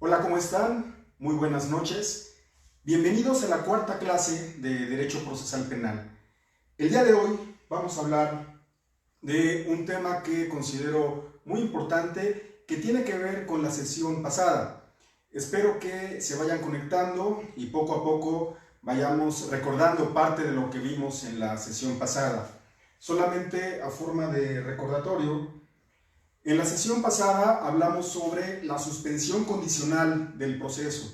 Hola, ¿cómo están? Muy buenas noches. Bienvenidos a la cuarta clase de Derecho Procesal Penal. El día de hoy vamos a hablar de un tema que considero muy importante que tiene que ver con la sesión pasada. Espero que se vayan conectando y poco a poco vayamos recordando parte de lo que vimos en la sesión pasada. Solamente a forma de recordatorio, en la sesión pasada hablamos sobre la suspensión condicional del proceso,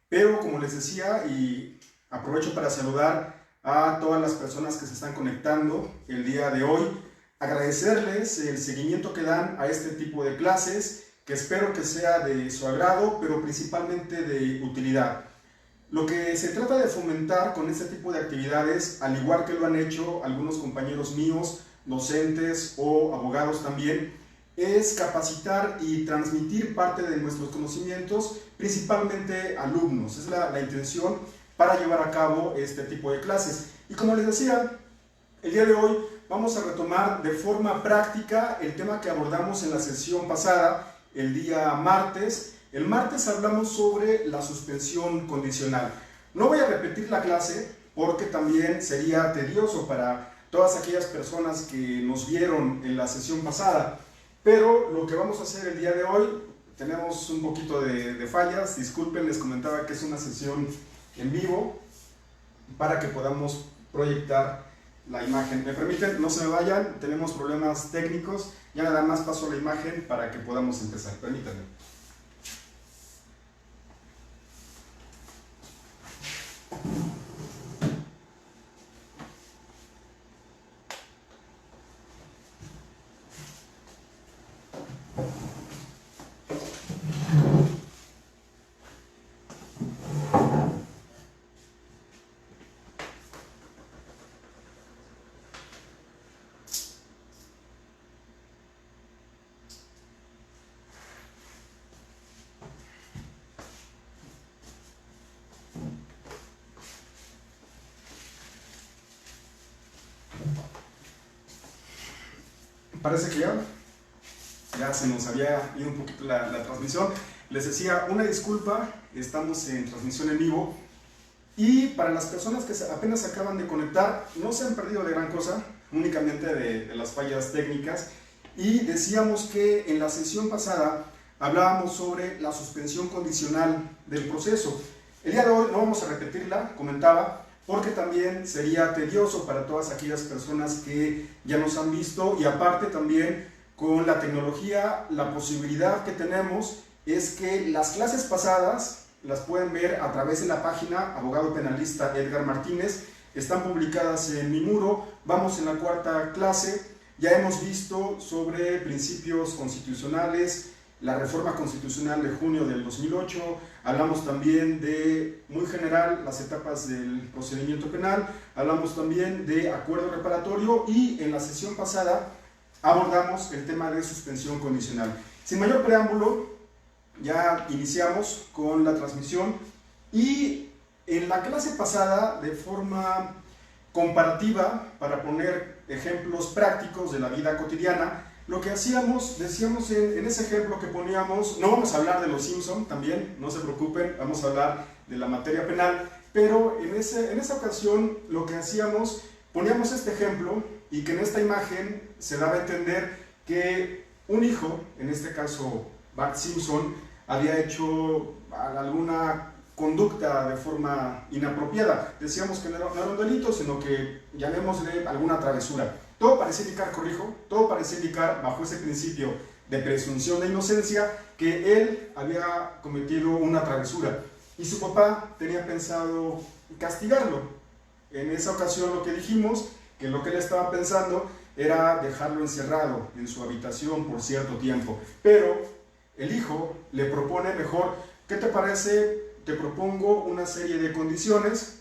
pero como les decía, y aprovecho para saludar a todas las personas que se están conectando el día de hoy, agradecerles el seguimiento que dan a este tipo de clases, que espero que sea de su agrado, pero principalmente de utilidad. Lo que se trata de fomentar con este tipo de actividades, al igual que lo han hecho algunos compañeros míos, docentes o abogados también, es capacitar y transmitir parte de nuestros conocimientos, principalmente alumnos. Es la intención para llevar a cabo este tipo de clases. Y como les decía, el día de hoy vamos a retomar de forma práctica el tema que abordamos en la sesión pasada, el día martes. El martes hablamos sobre la suspensión condicional. No voy a repetir la clase porque también sería tedioso para todas aquellas personas que nos vieron en la sesión pasada. Pero lo que vamos a hacer el día de hoy, tenemos un poquito de fallas, disculpen, les comentaba que es una sesión en vivo para que podamos proyectar la imagen. ¿Me permiten? No se me vayan, tenemos problemas técnicos, ya nada más paso la imagen para que podamos empezar, permítanme. Parece que ya se nos había ido un poquito la transmisión. Les decía, una disculpa, estamos en transmisión en vivo. Y para las personas que apenas se acaban de conectar, no se han perdido de gran cosa, únicamente de las fallas técnicas. Y decíamos que en la sesión pasada hablábamos sobre la suspensión condicional del proceso. El día de hoy no vamos a repetirla, comentaba, porque también sería tedioso para todas aquellas personas que ya nos han visto, y aparte también con la tecnología, la posibilidad que tenemos es que las clases pasadas las pueden ver a través de la página Abogado Penalista Edgar Martínez, están publicadas en mi muro. Vamos en la cuarta clase, ya hemos visto sobre principios constitucionales, la reforma constitucional de junio del 2008, hablamos también de, muy general, las etapas del procedimiento penal, hablamos también de acuerdo reparatorio, y en la sesión pasada abordamos el tema de suspensión condicional. Sin mayor preámbulo, ya iniciamos con la transmisión, y en la clase pasada, de forma comparativa, para poner ejemplos prácticos de la vida cotidiana, lo que hacíamos, decíamos en ese ejemplo que poníamos, no vamos a hablar de los Simpson también, no se preocupen, vamos a hablar de la materia penal, pero en esa ocasión lo que hacíamos, poníamos este ejemplo, y que en esta imagen se daba a entender que un hijo, en este caso Bart Simpson, había hecho alguna conducta de forma inapropiada. Decíamos que no era un delito, sino que llamémosle alguna travesura. Todo parecía indicar, todo parecía indicar, bajo ese principio de presunción de inocencia, que él había cometido una travesura y su papá tenía pensado castigarlo. En esa ocasión lo que dijimos, que lo que él estaba pensando era dejarlo encerrado en su habitación por cierto tiempo, pero el hijo le propone mejor, ¿qué te parece? Te propongo una serie de condiciones,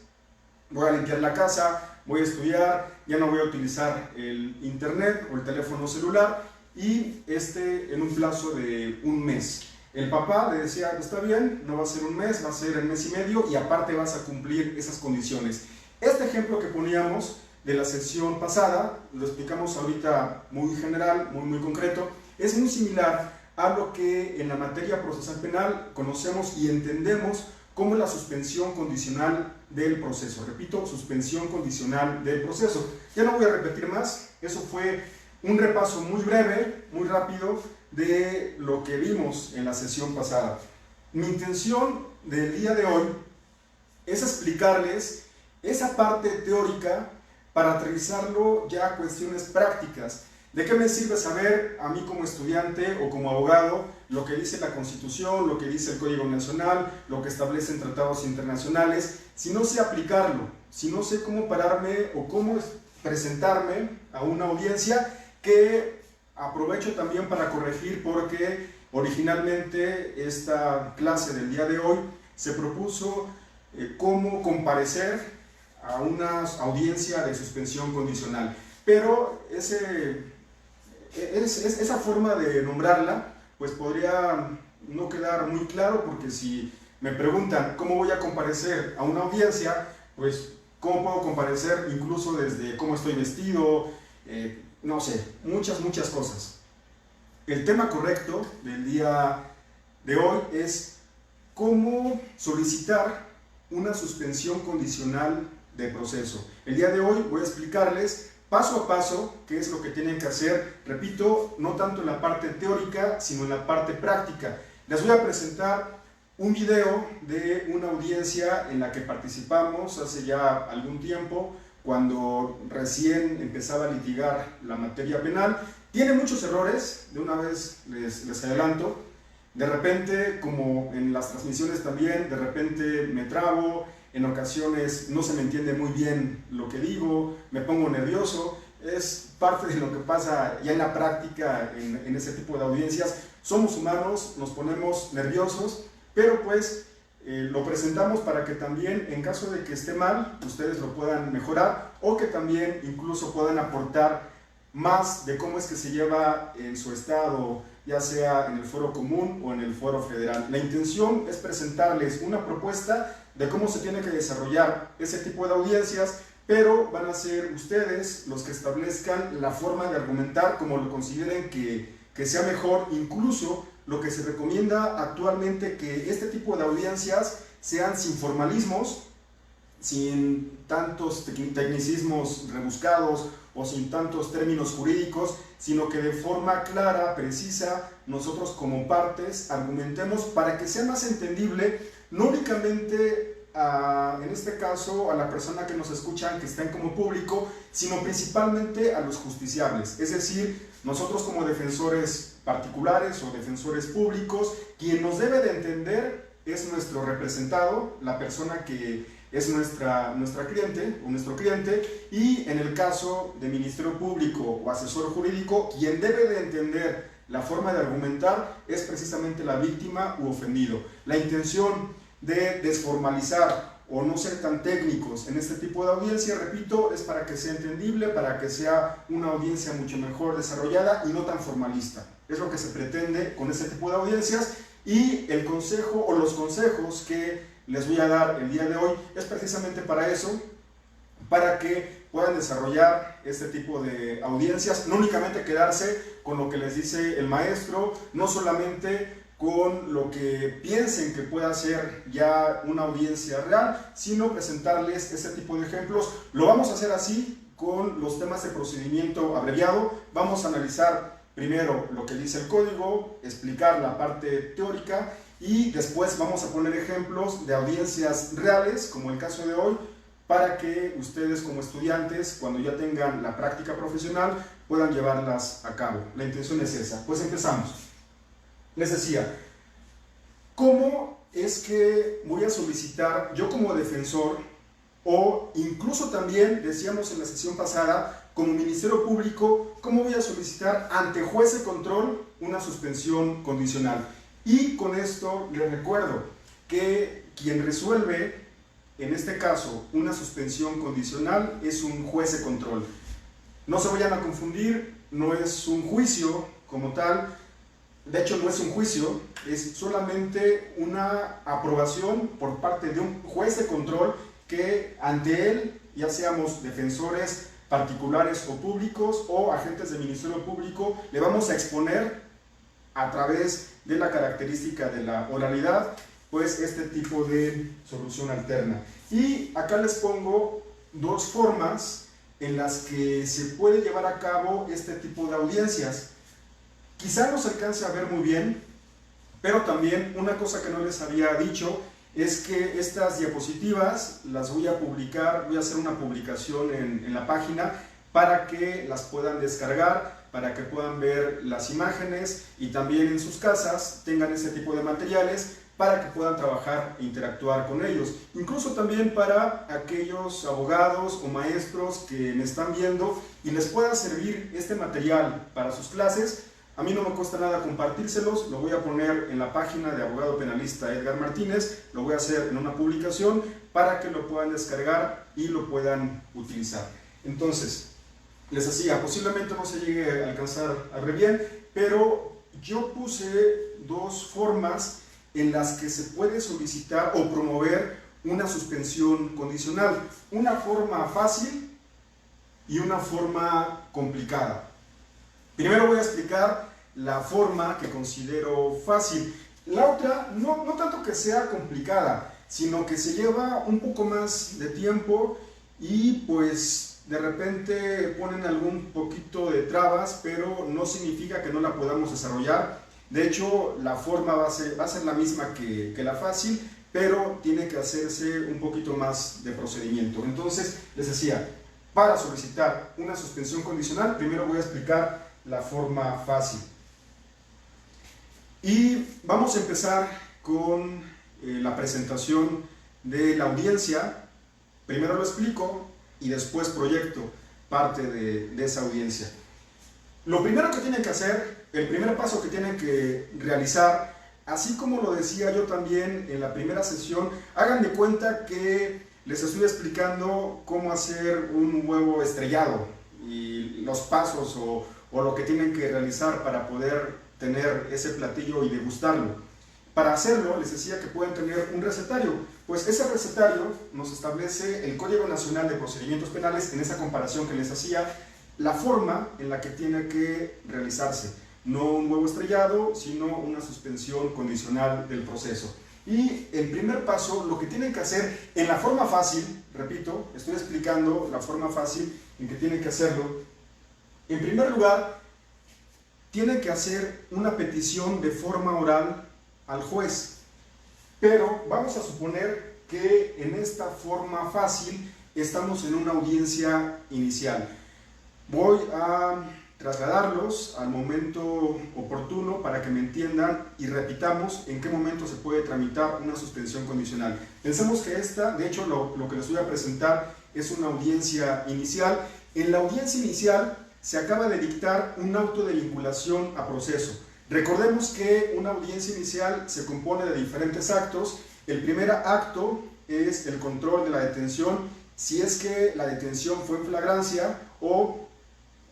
voy a limpiar la casa, voy a estudiar, ya no voy a utilizar el internet o el teléfono celular, y en un plazo de un mes. El papá le decía, está bien, no va a ser un mes, va a ser el mes y medio, y aparte vas a cumplir esas condiciones. Este ejemplo que poníamos de la sesión pasada, lo explicamos ahorita muy general, muy concreto, es muy similar a lo que en la materia procesal penal conocemos y entendemos como la suspensión condicional del proceso. Repito, suspensión condicional del proceso. Ya no voy a repetir más, eso fue un repaso muy breve, muy rápido de lo que vimos en la sesión pasada. Mi intención del día de hoy es explicarles esa parte teórica para aterrizarlo ya a cuestiones prácticas. ¿De qué me sirve saber a mí como estudiante o como abogado lo que dice la Constitución, lo que dice el Código Nacional, lo que establecen tratados internacionales, si no sé aplicarlo, si no sé cómo pararme o cómo presentarme a una audiencia? Que aprovecho también para corregir, porque originalmente esta clase del día de hoy se propuso cómo comparecer a una audiencia de suspensión condicional, pero esa forma de nombrarla pues podría no quedar muy claro, porque si me preguntan cómo voy a comparecer a una audiencia, pues cómo puedo comparecer incluso desde cómo estoy vestido, no sé, muchas cosas. El tema correcto del día de hoy es cómo solicitar una suspensión condicional de proceso. El día de hoy voy a explicarles paso a paso qué es lo que tienen que hacer. Repito, no tanto en la parte teórica, sino en la parte práctica. Les voy a presentar un video de una audiencia en la que participamos hace ya algún tiempo, cuando recién empezaba a litigar la materia penal. Tiene muchos errores, de una vez les adelanto. De repente, como en las transmisiones también, de repente me trabo, en ocasiones no se me entiende muy bien lo que digo, me pongo nervioso. Es parte de lo que pasa ya en la práctica en ese tipo de audiencias. Somos humanos, nos ponemos nerviosos, pero pues lo presentamos para que también, en caso de que esté mal, ustedes lo puedan mejorar, o que también incluso puedan aportar más de cómo es que se lleva en su estado, ya sea en el fuero común o en el fuero federal. La intención es presentarles una propuesta de cómo se tiene que desarrollar ese tipo de audiencias, pero van a ser ustedes los que establezcan la forma de argumentar como lo consideren que sea mejor. Incluso lo que se recomienda actualmente, que este tipo de audiencias sean sin formalismos, sin tantos tecnicismos rebuscados o sin tantos términos jurídicos, sino que de forma clara, precisa, nosotros como partes argumentemos para que sea más entendible, no únicamente en este caso a la persona que nos escuchan, que estén como público, sino principalmente a los justiciables. Es decir, nosotros como defensores particulares o defensores públicos, quien nos debe de entender es nuestro representado, la persona que es nuestra cliente o nuestro cliente, y en el caso de Ministerio Público o asesor jurídico, quien debe de entender la forma de argumentar es precisamente la víctima u ofendido. La intención de desformalizar o no ser tan técnicos en este tipo de audiencia, repito, es para que sea entendible, para que sea una audiencia mucho mejor desarrollada y no tan formalista. Es lo que se pretende con este tipo de audiencias, y el consejo o los consejos que les voy a dar el día de hoy es precisamente para eso, para que puedan desarrollar este tipo de audiencias, no únicamente quedarse con lo que les dice el maestro, no solamente con lo que piensen que pueda ser ya una audiencia real, sino presentarles este tipo de ejemplos. Lo vamos a hacer así con los temas de procedimiento abreviado. Vamos a analizar primero lo que dice el código, explicar la parte teórica, y después vamos a poner ejemplos de audiencias reales, como el caso de hoy, para que ustedes como estudiantes, cuando ya tengan la práctica profesional, puedan llevarlas a cabo. La intención es esa. Pues empezamos. Les decía, ¿cómo es que voy a solicitar yo como defensor, o incluso también, decíamos en la sesión pasada, como Ministerio Público, cómo voy a solicitar ante juez de control una suspensión condicional? Y con esto les recuerdo que quien resuelve, en este caso, una suspensión condicional es un juez de control. No se vayan a confundir, no es un juicio como tal. De hecho, no es un juicio, es solamente una aprobación por parte de un juez de control que ante él, ya seamos defensores particulares o públicos o agentes del Ministerio Público, le vamos a exponer a través de la característica de la oralidad, pues este tipo de solución alterna. Y acá les pongo dos formas en las que se puede llevar a cabo este tipo de audiencias. Quizá no se alcance a ver muy bien, pero también una cosa que no les había dicho es que estas diapositivas las voy a publicar, voy a hacer una publicación en la página para que las puedan descargar, para que puedan ver las imágenes y también en sus casas tengan ese tipo de materiales para que puedan trabajar e interactuar con ellos. Incluso también para aquellos abogados o maestros que me están viendo y les pueda servir este material para sus clases. A mí no me cuesta nada compartírselos, lo voy a poner en la página de abogado penalista Edgar Martínez, lo voy a hacer en una publicación para que lo puedan descargar y lo puedan utilizar. Entonces, les decía, posiblemente no se llegue a alcanzar a ver bien, pero yo puse dos formas en las que se puede solicitar o promover una suspensión condicional. Una forma fácil y una forma complicada. Primero voy a explicar la forma que considero fácil. La otra, no tanto que sea complicada, sino que se lleva un poco más de tiempo y pues de repente ponen algún poquito de trabas, pero no significa que no la podamos desarrollar. De hecho, la forma va a ser la misma que la fácil, pero tiene que hacerse un poquito más de procedimiento. Entonces, les decía, para solicitar una suspensión condicional, primero voy a explicar la forma fácil. Y vamos a empezar con la presentación de la audiencia. Primero lo explico y después proyecto parte de esa audiencia. Lo primero que tienen que hacer, el primer paso que tienen que realizar, así como lo decía yo también en la primera sesión, hagan de cuenta que les estoy explicando cómo hacer un huevo estrellado y los pasos o lo que tienen que realizar para poder tener ese platillo y degustarlo. Para hacerlo, les decía que pueden tener un recetario, pues ese recetario nos establece el Código Nacional de Procedimientos Penales en esa comparación que les hacía, la forma en la que tiene que realizarse, no un huevo estrellado, sino una suspensión condicional del proceso. Y el primer paso, lo que tienen que hacer en la forma fácil, repito, estoy explicando la forma fácil en que tienen que hacerlo. En primer lugar, tienen que hacer una petición de forma oral al juez, pero vamos a suponer que en esta forma fácil estamos en una audiencia inicial. Voy a trasladarlos al momento oportuno para que me entiendan y repitamos en qué momento se puede tramitar una suspensión condicional. Pensemos que esta, de hecho lo que les voy a presentar es una audiencia inicial. En la audiencia inicial se acaba de dictar un auto de vinculación a proceso. Recordemos que una audiencia inicial se compone de diferentes actos. El primer acto es el control de la detención, si es que la detención fue en flagrancia o,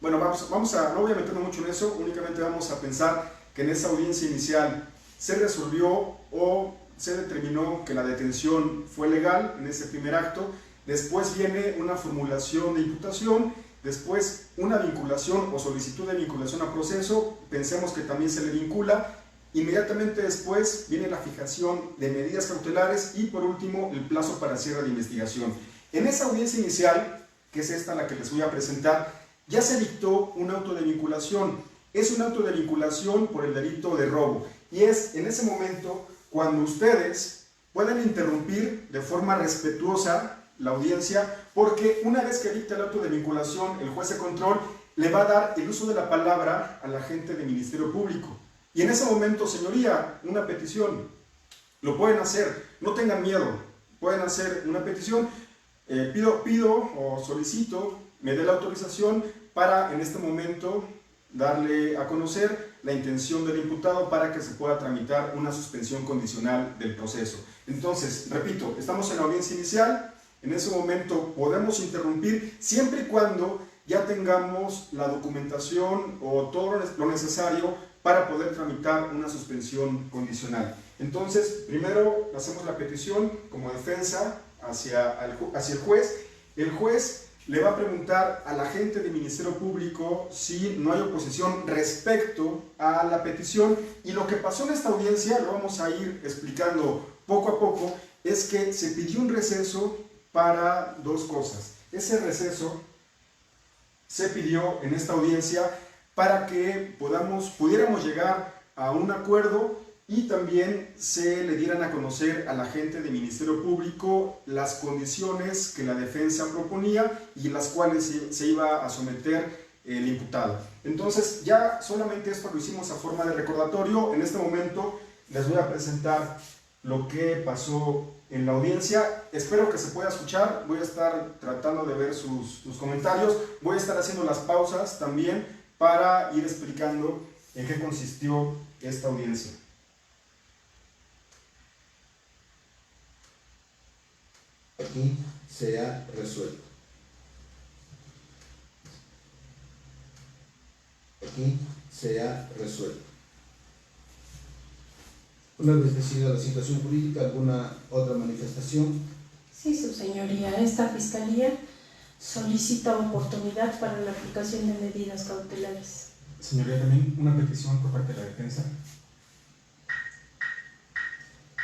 bueno, no voy a meterme mucho en eso, únicamente vamos a pensar que en esa audiencia inicial se resolvió o se determinó que la detención fue legal en ese primer acto. Después viene una formulación de imputación, después una vinculación o solicitud de vinculación a proceso, pensemos que también se le vincula. Inmediatamente después viene la fijación de medidas cautelares y por último el plazo para cierre de investigación. En esa audiencia inicial, que es esta la que les voy a presentar, ya se dictó un auto de vinculación. Es un auto de vinculación por el delito de robo y es en ese momento cuando ustedes pueden interrumpir de forma respetuosa la audiencia, porque una vez que dicta el auto de vinculación, el juez de control le va a dar el uso de la palabra al agente del Ministerio Público. Y en ese momento, señoría, una petición, lo pueden hacer, no tengan miedo, pueden hacer una petición, pido o solicito, me dé la autorización para en este momento darle a conocer la intención del imputado para que se pueda tramitar una suspensión condicional del proceso. Entonces, repito, estamos en la audiencia inicial. En ese momento podemos interrumpir siempre y cuando ya tengamos la documentación o todo lo necesario para poder tramitar una suspensión condicional. Entonces, primero hacemos la petición como defensa hacia el juez. El juez le va a preguntar a la gente del Ministerio Público si no hay oposición respecto a la petición, y lo que pasó en esta audiencia, lo vamos a ir explicando poco a poco, es que se pidió un receso para dos cosas. Ese receso se pidió en esta audiencia para que pudiéramos llegar a un acuerdo y también se le dieran a conocer a la gente del Ministerio Público las condiciones que la defensa proponía y las cuales se iba a someter el imputado. Entonces, ya solamente esto lo hicimos a forma de recordatorio. En este momento les voy a presentar lo que pasó en la audiencia. Espero que se pueda escuchar. Voy a estar tratando de ver sus comentarios. Voy a estar haciendo las pausas también para ir explicando en qué consistió esta audiencia. Aquí se ha resuelto. Aquí se ha resuelto. Una vez decidida la situación jurídica, ¿alguna otra manifestación? Sí, su señoría. Esta fiscalía solicita oportunidad para la aplicación de medidas cautelares. Señoría, también una petición por parte de la defensa.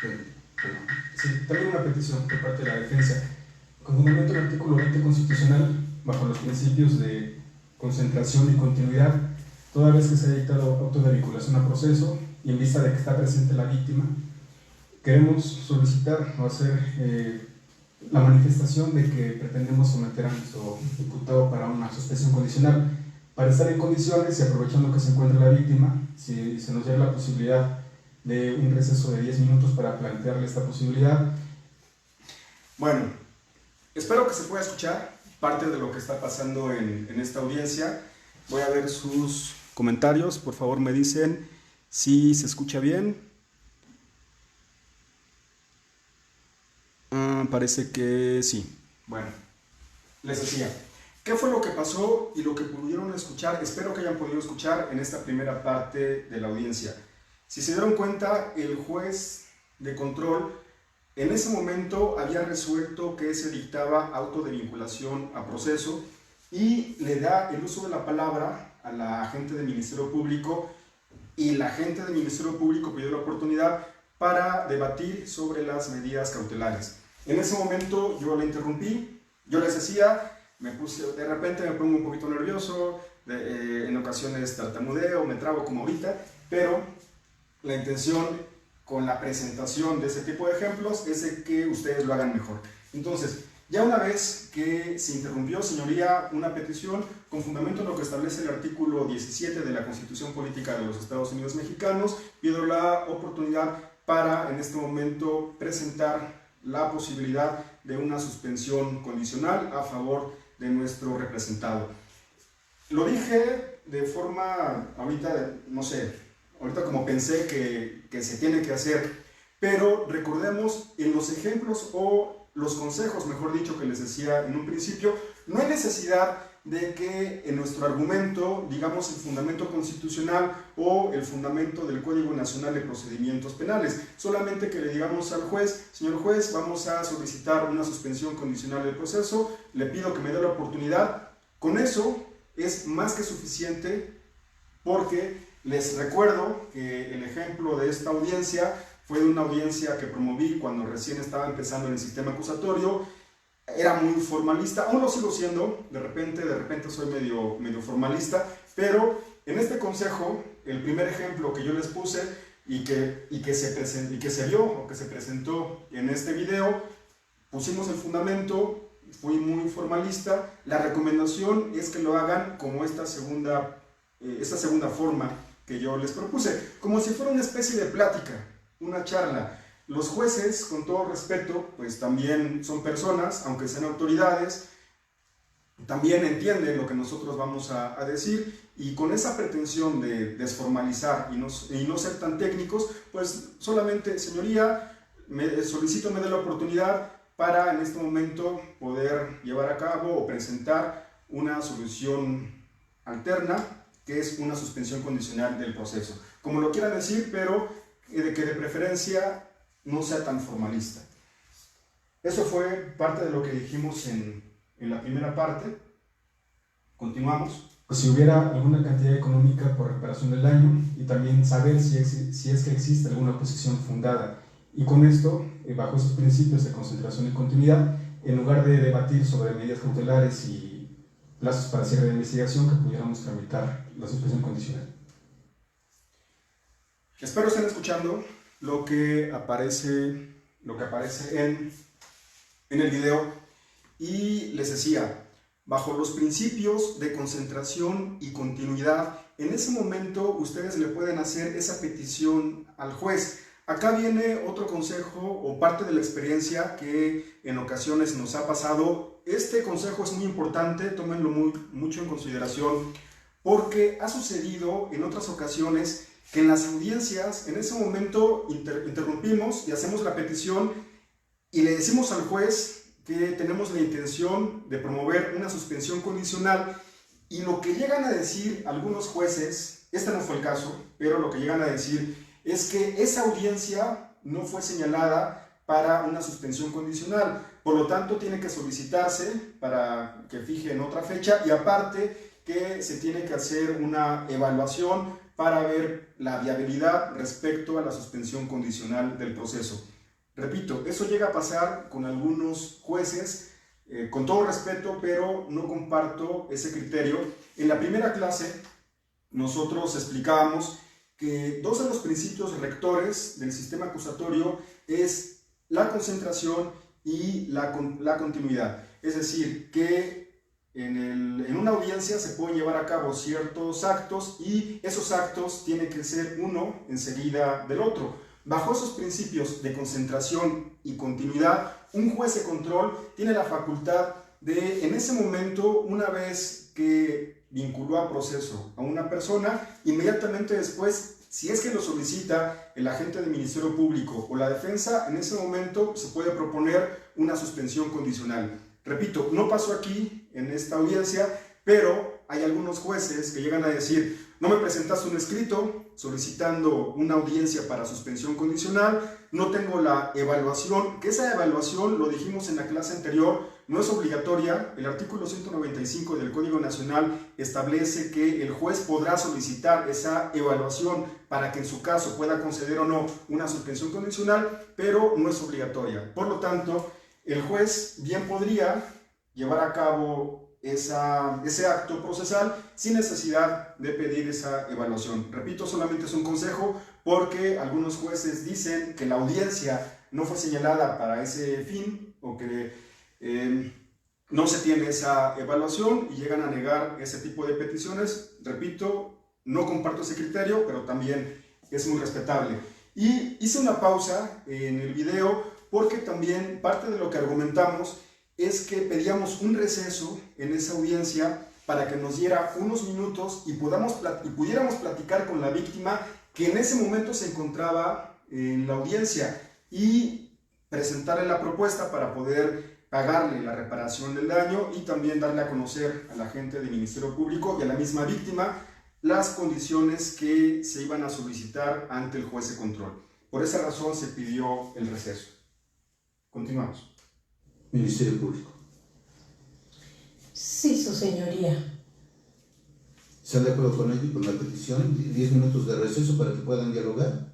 Sí, también una petición por parte de la defensa. Con fundamento en el artículo 20 constitucional, bajo los principios de concentración y continuidad, toda vez que se ha dictado auto de vinculación a proceso y en vista de que está presente la víctima, queremos solicitar o hacer la manifestación de que pretendemos someter a nuestro imputado para una suspensión condicional. Para estar en condiciones y aprovechando que se encuentra la víctima, si se nos diera la posibilidad de un receso de 10 minutos para plantearle esta posibilidad. Bueno, espero que se pueda escuchar parte de lo que está pasando en esta audiencia. Voy a ver sus comentarios. Por favor, me dicen si se escucha bien. Parece que sí. Bueno, les decía, ¿qué fue lo que pasó y lo que pudieron escuchar? Espero que hayan podido escuchar en esta primera parte de la audiencia. Si se dieron cuenta, el juez de control en ese momento había resuelto que se dictaba auto de vinculación a proceso y le da el uso de la palabra a la agente del Ministerio Público, y la agente del Ministerio Público pidió la oportunidad para debatir sobre las medidas cautelares. En ese momento yo la interrumpí, yo les decía, de repente me pongo un poquito nervioso, en ocasiones tartamudeo, me trabo como ahorita, pero la intención con la presentación de ese tipo de ejemplos es de que ustedes lo hagan mejor. Entonces, ya una vez que se interrumpió, señoría, una petición con fundamento en lo que establece el artículo 17 de la Constitución Política de los Estados Unidos Mexicanos, pido la oportunidad para en este momento presentar la posibilidad de una suspensión condicional a favor de nuestro representado. Lo dije de forma, ahorita, no sé, ahorita como pensé que se tiene que hacer, pero recordemos en los ejemplos o los consejos, mejor dicho, que les decía en un principio, no hay necesidad de que en nuestro argumento digamos el fundamento constitucional o el fundamento del Código Nacional de Procedimientos Penales, solamente que le digamos al juez, señor juez, vamos a solicitar una suspensión condicional del proceso, le pido que me dé la oportunidad. Con eso es más que suficiente, porque les recuerdo que el ejemplo de esta audiencia fue de una audiencia que promoví cuando recién estaba empezando en el sistema acusatorio. Era muy formalista, aún lo sigo siendo, de repente soy medio formalista, pero en este consejo, el primer ejemplo que yo les puse y que se vio o que se presentó en este video, pusimos el fundamento, fui muy formalista. La recomendación es que lo hagan como esta segunda forma que yo les propuse, como si fuera una especie de plática, una charla. Los jueces, con todo respeto, pues también son personas, aunque sean autoridades, también entienden lo que nosotros vamos a decir, y con esa pretensión de desformalizar y no ser tan técnicos, pues solamente, señoría, solicito me dé la oportunidad para en este momento poder llevar a cabo o presentar una solución alterna, que es una suspensión condicional del proceso. Como lo quieran decir, pero que de preferencia no sea tan formalista. Eso fue parte de lo que dijimos en en la primera parte. Continuamos. Pues si hubiera alguna cantidad económica por reparación del daño y también saber si es que existe alguna posición fundada. Y con esto, bajo esos principios de concentración y continuidad, en lugar de debatir sobre medidas cautelares y plazos para cierre de investigación, que pudiéramos tramitar la suspensión condicional. Espero estén escuchando lo que aparece en el video, y les decía, bajo los principios de concentración y continuidad, en ese momento ustedes le pueden hacer esa petición al juez. Acá viene otro consejo o parte de la experiencia que en ocasiones nos ha pasado. Este consejo es muy importante, tómenlo mucho en consideración, porque ha sucedido en otras ocasiones que en las audiencias, en ese momento interrumpimos y hacemos la petición y le decimos al juez que tenemos la intención de promover una suspensión condicional, y lo que llegan a decir algunos jueces, este no fue el caso, pero lo que llegan a decir es que esa audiencia no fue señalada para una suspensión condicional, por lo tanto tiene que solicitarse para que fijen otra fecha, y aparte que se tiene que hacer una evaluación para ver la viabilidad respecto a la suspensión condicional del proceso. Repito, eso llega a pasar con algunos jueces, con todo respeto, pero no comparto ese criterio. En la primera clase nosotros explicábamos que dos de los principios rectores del sistema acusatorio es la concentración y la continuidad. Es decir, que en una audiencia se pueden llevar a cabo ciertos actos y esos actos tienen que ser uno enseguida del otro. Bajo esos principios de concentración y continuidad, un juez de control tiene la facultad de, en ese momento, una vez que vinculó a proceso a una persona, inmediatamente después, si es que lo solicita el agente del Ministerio Público o la defensa, en ese momento se puede proponer una suspensión condicional. Repito, no pasó aquí en esta audiencia, pero hay algunos jueces que llegan a decir: no me presentaste un escrito solicitando una audiencia para suspensión condicional, no tengo la evaluación, que esa evaluación, lo dijimos en la clase anterior, no es obligatoria. El artículo 195 del Código Nacional establece que el juez podrá solicitar esa evaluación para que en su caso pueda conceder o no una suspensión condicional, pero no es obligatoria. Por lo tanto, el juez bien podría llevar a cabo ese acto procesal sin necesidad de pedir esa evaluación. Repito, solamente es un consejo, porque algunos jueces dicen que la audiencia no fue señalada para ese fin, o que no se tiene esa evaluación, y llegan a negar ese tipo de peticiones. Repito, no comparto ese criterio, pero también es muy respetable. Y hice una pausa en el video porque también parte de lo que argumentamos es que pedíamos un receso en esa audiencia para que nos diera unos minutos y pudiéramos platicar con la víctima, que en ese momento se encontraba en la audiencia, y presentarle la propuesta para poder pagarle la reparación del daño y también darle a conocer a la gente del Ministerio Público y a la misma víctima las condiciones que se iban a solicitar ante el juez de control. Por esa razón se pidió el receso. Continuamos. Ministerio Público. Sí, su señoría. ¿Están de acuerdo con ello y con la petición? 10 minutos de receso para que puedan dialogar.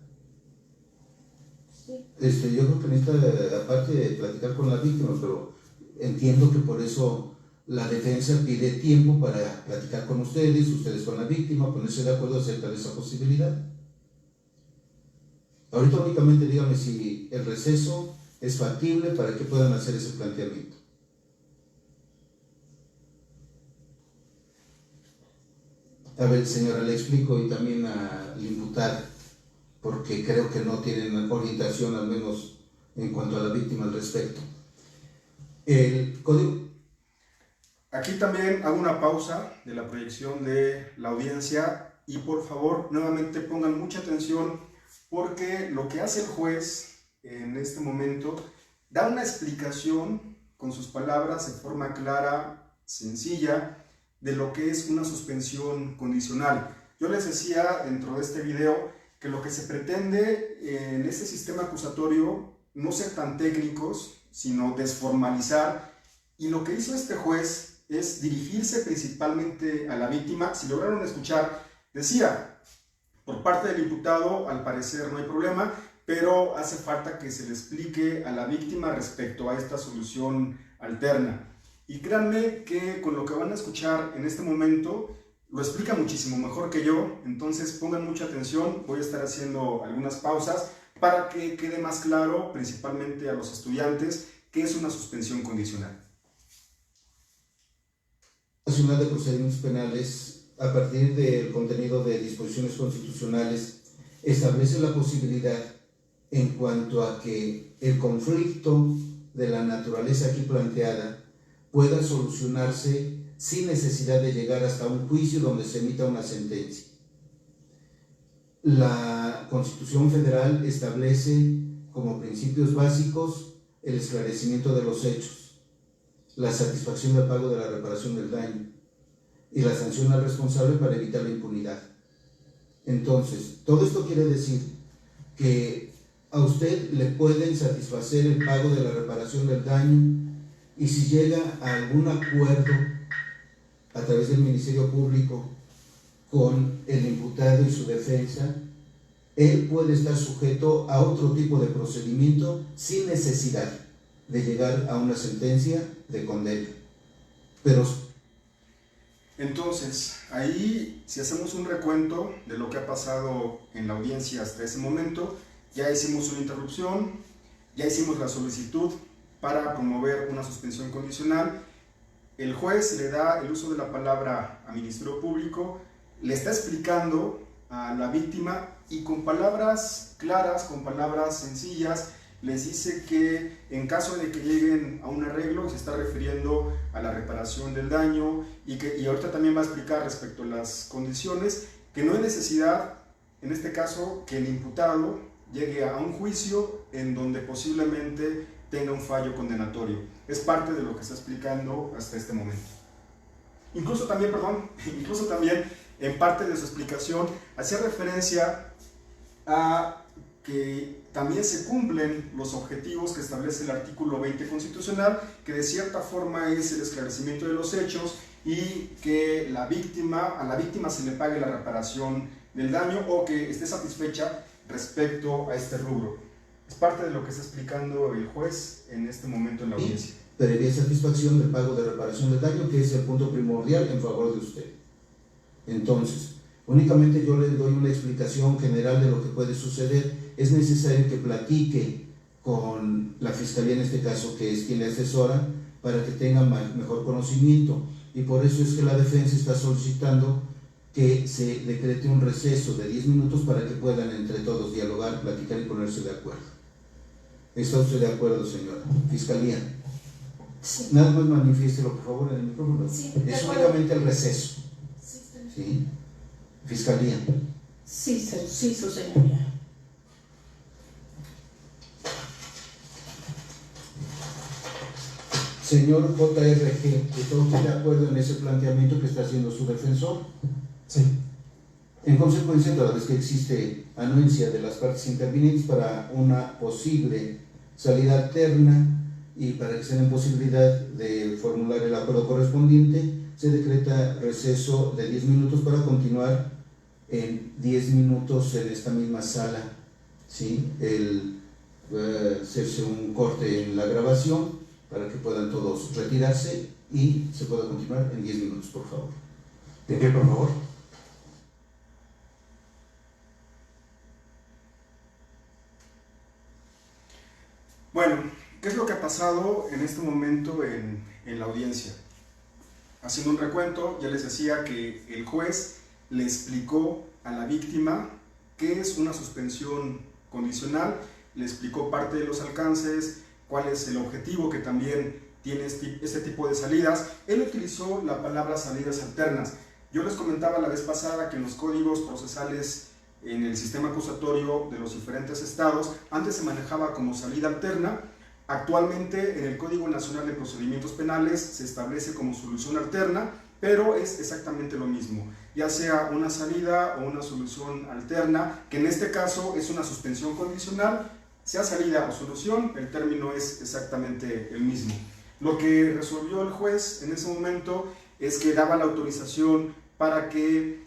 Sí. Yo creo que necesita, aparte de platicar con la víctima, pero entiendo que por eso la defensa pide tiempo para platicar con ustedes con la víctima, ponerse de acuerdo acerca de esa posibilidad. Ahorita únicamente dígame si el receso es factible para que puedan hacer ese planteamiento. A ver, señora, le explico, y también al imputado, porque creo que no tienen orientación, al menos en cuanto a la víctima, al respecto. El código. Aquí también hago una pausa de la proyección de la audiencia, y por favor, nuevamente pongan mucha atención, porque lo que hace el juez en este momento da una explicación con sus palabras de forma clara, sencilla, de lo que es una suspensión condicional. Yo les decía dentro de este video que lo que se pretende en este sistema acusatorio no ser tan técnicos, sino desformalizar Y lo que hizo este juez es dirigirse principalmente a la víctima. Si lograron escuchar, decía, por parte del imputado, al parecer no hay problema, pero hace falta que se le explique a la víctima respecto a esta solución alterna. Y créanme que con lo que van a escuchar en este momento, lo explica muchísimo mejor que yo, entonces pongan mucha atención, voy a estar haciendo algunas pausas para que quede más claro, principalmente a los estudiantes, qué es una suspensión condicional. Nacional de Procedimientos Penales, a partir del contenido de disposiciones constitucionales, establece la posibilidad en cuanto a que el conflicto de la naturaleza aquí planteada pueda solucionarse sin necesidad de llegar hasta un juicio donde se emita una sentencia. La Constitución Federal establece como principios básicos el esclarecimiento de los hechos, la satisfacción del pago de la reparación del daño y la sanción al responsable para evitar la impunidad. Entonces, todo esto quiere decir que a usted le pueden satisfacer el pago de la reparación del daño y si llega a algún acuerdo a través del Ministerio Público con el imputado y su defensa, él puede estar sujeto a otro tipo de procedimiento sin necesidad de llegar a una sentencia de condena. Pero entonces, ahí, si hacemos un recuento de lo que ha pasado en la audiencia hasta ese momento, ya hicimos una interrupción, ya hicimos la solicitud para promover una suspensión condicional. El juez le da el uso de la palabra al Ministerio Público, le está explicando a la víctima y con palabras claras, con palabras sencillas, les dice que en caso de que lleguen a un arreglo, se está refiriendo a la reparación del daño y ahorita también va a explicar respecto a las condiciones, que no hay necesidad, en este caso, que el imputado llegue a un juicio en donde posiblemente tenga un fallo condenatorio. Es parte de lo que está explicando hasta este momento. Incluso también en parte de su explicación hacía referencia a que también se cumplen los objetivos que establece el artículo 20 constitucional, que de cierta forma es el esclarecimiento de los hechos y que a la víctima se le pague la reparación del daño o que esté satisfecha respecto a este rubro. Es parte de lo que está explicando el juez en este momento en la audiencia. Previa satisfacción del pago de reparación del daño, que es el punto primordial en favor de usted. Entonces, únicamente yo le doy una explicación general de lo que puede suceder. Es necesario que platique con la Fiscalía, en este caso, que es quien le asesora, para que tenga mejor conocimiento. Y por eso es que la defensa está solicitando que se decrete un receso de 10 minutos para que puedan entre todos dialogar, platicar y ponerse de acuerdo. ¿Está usted de acuerdo, señora? Fiscalía. Sí. Nada más manifiéstelo, por favor, en el micrófono. Sí, es únicamente el receso. ¿Sí? Fiscalía. Sí, su señoría. Señor JRG, ¿está usted de acuerdo en ese planteamiento que está haciendo su defensor? Sí. En consecuencia, toda vez que existe anuencia de las partes intervinientes para una posible salida alterna y para que se den posibilidad de formular el acuerdo correspondiente, se decreta receso de 10 minutos para continuar en 10 minutos en esta misma sala. ¿Sí? Hacerse un corte en la grabación para que puedan todos retirarse y se pueda continuar en 10 minutos, por favor. ¿De qué, por favor? Bueno, ¿qué es lo que ha pasado en este momento en la audiencia? Haciendo un recuento, ya les decía que el juez le explicó a la víctima qué es una suspensión condicional, le explicó parte de los alcances, cuál es el objetivo que también tiene este tipo de salidas. Él utilizó la palabra salidas alternas. Yo les comentaba la vez pasada que en los códigos procesales en el sistema acusatorio de los diferentes estados antes se manejaba como salida alterna. Actualmente en el Código Nacional de Procedimientos Penales se establece como solución alterna, pero es exactamente lo mismo, ya sea una salida o una solución alterna, que en este caso es una suspensión condicional, sea salida o solución, el término es exactamente el mismo. Lo que resolvió el juez en ese momento es que daba la autorización para que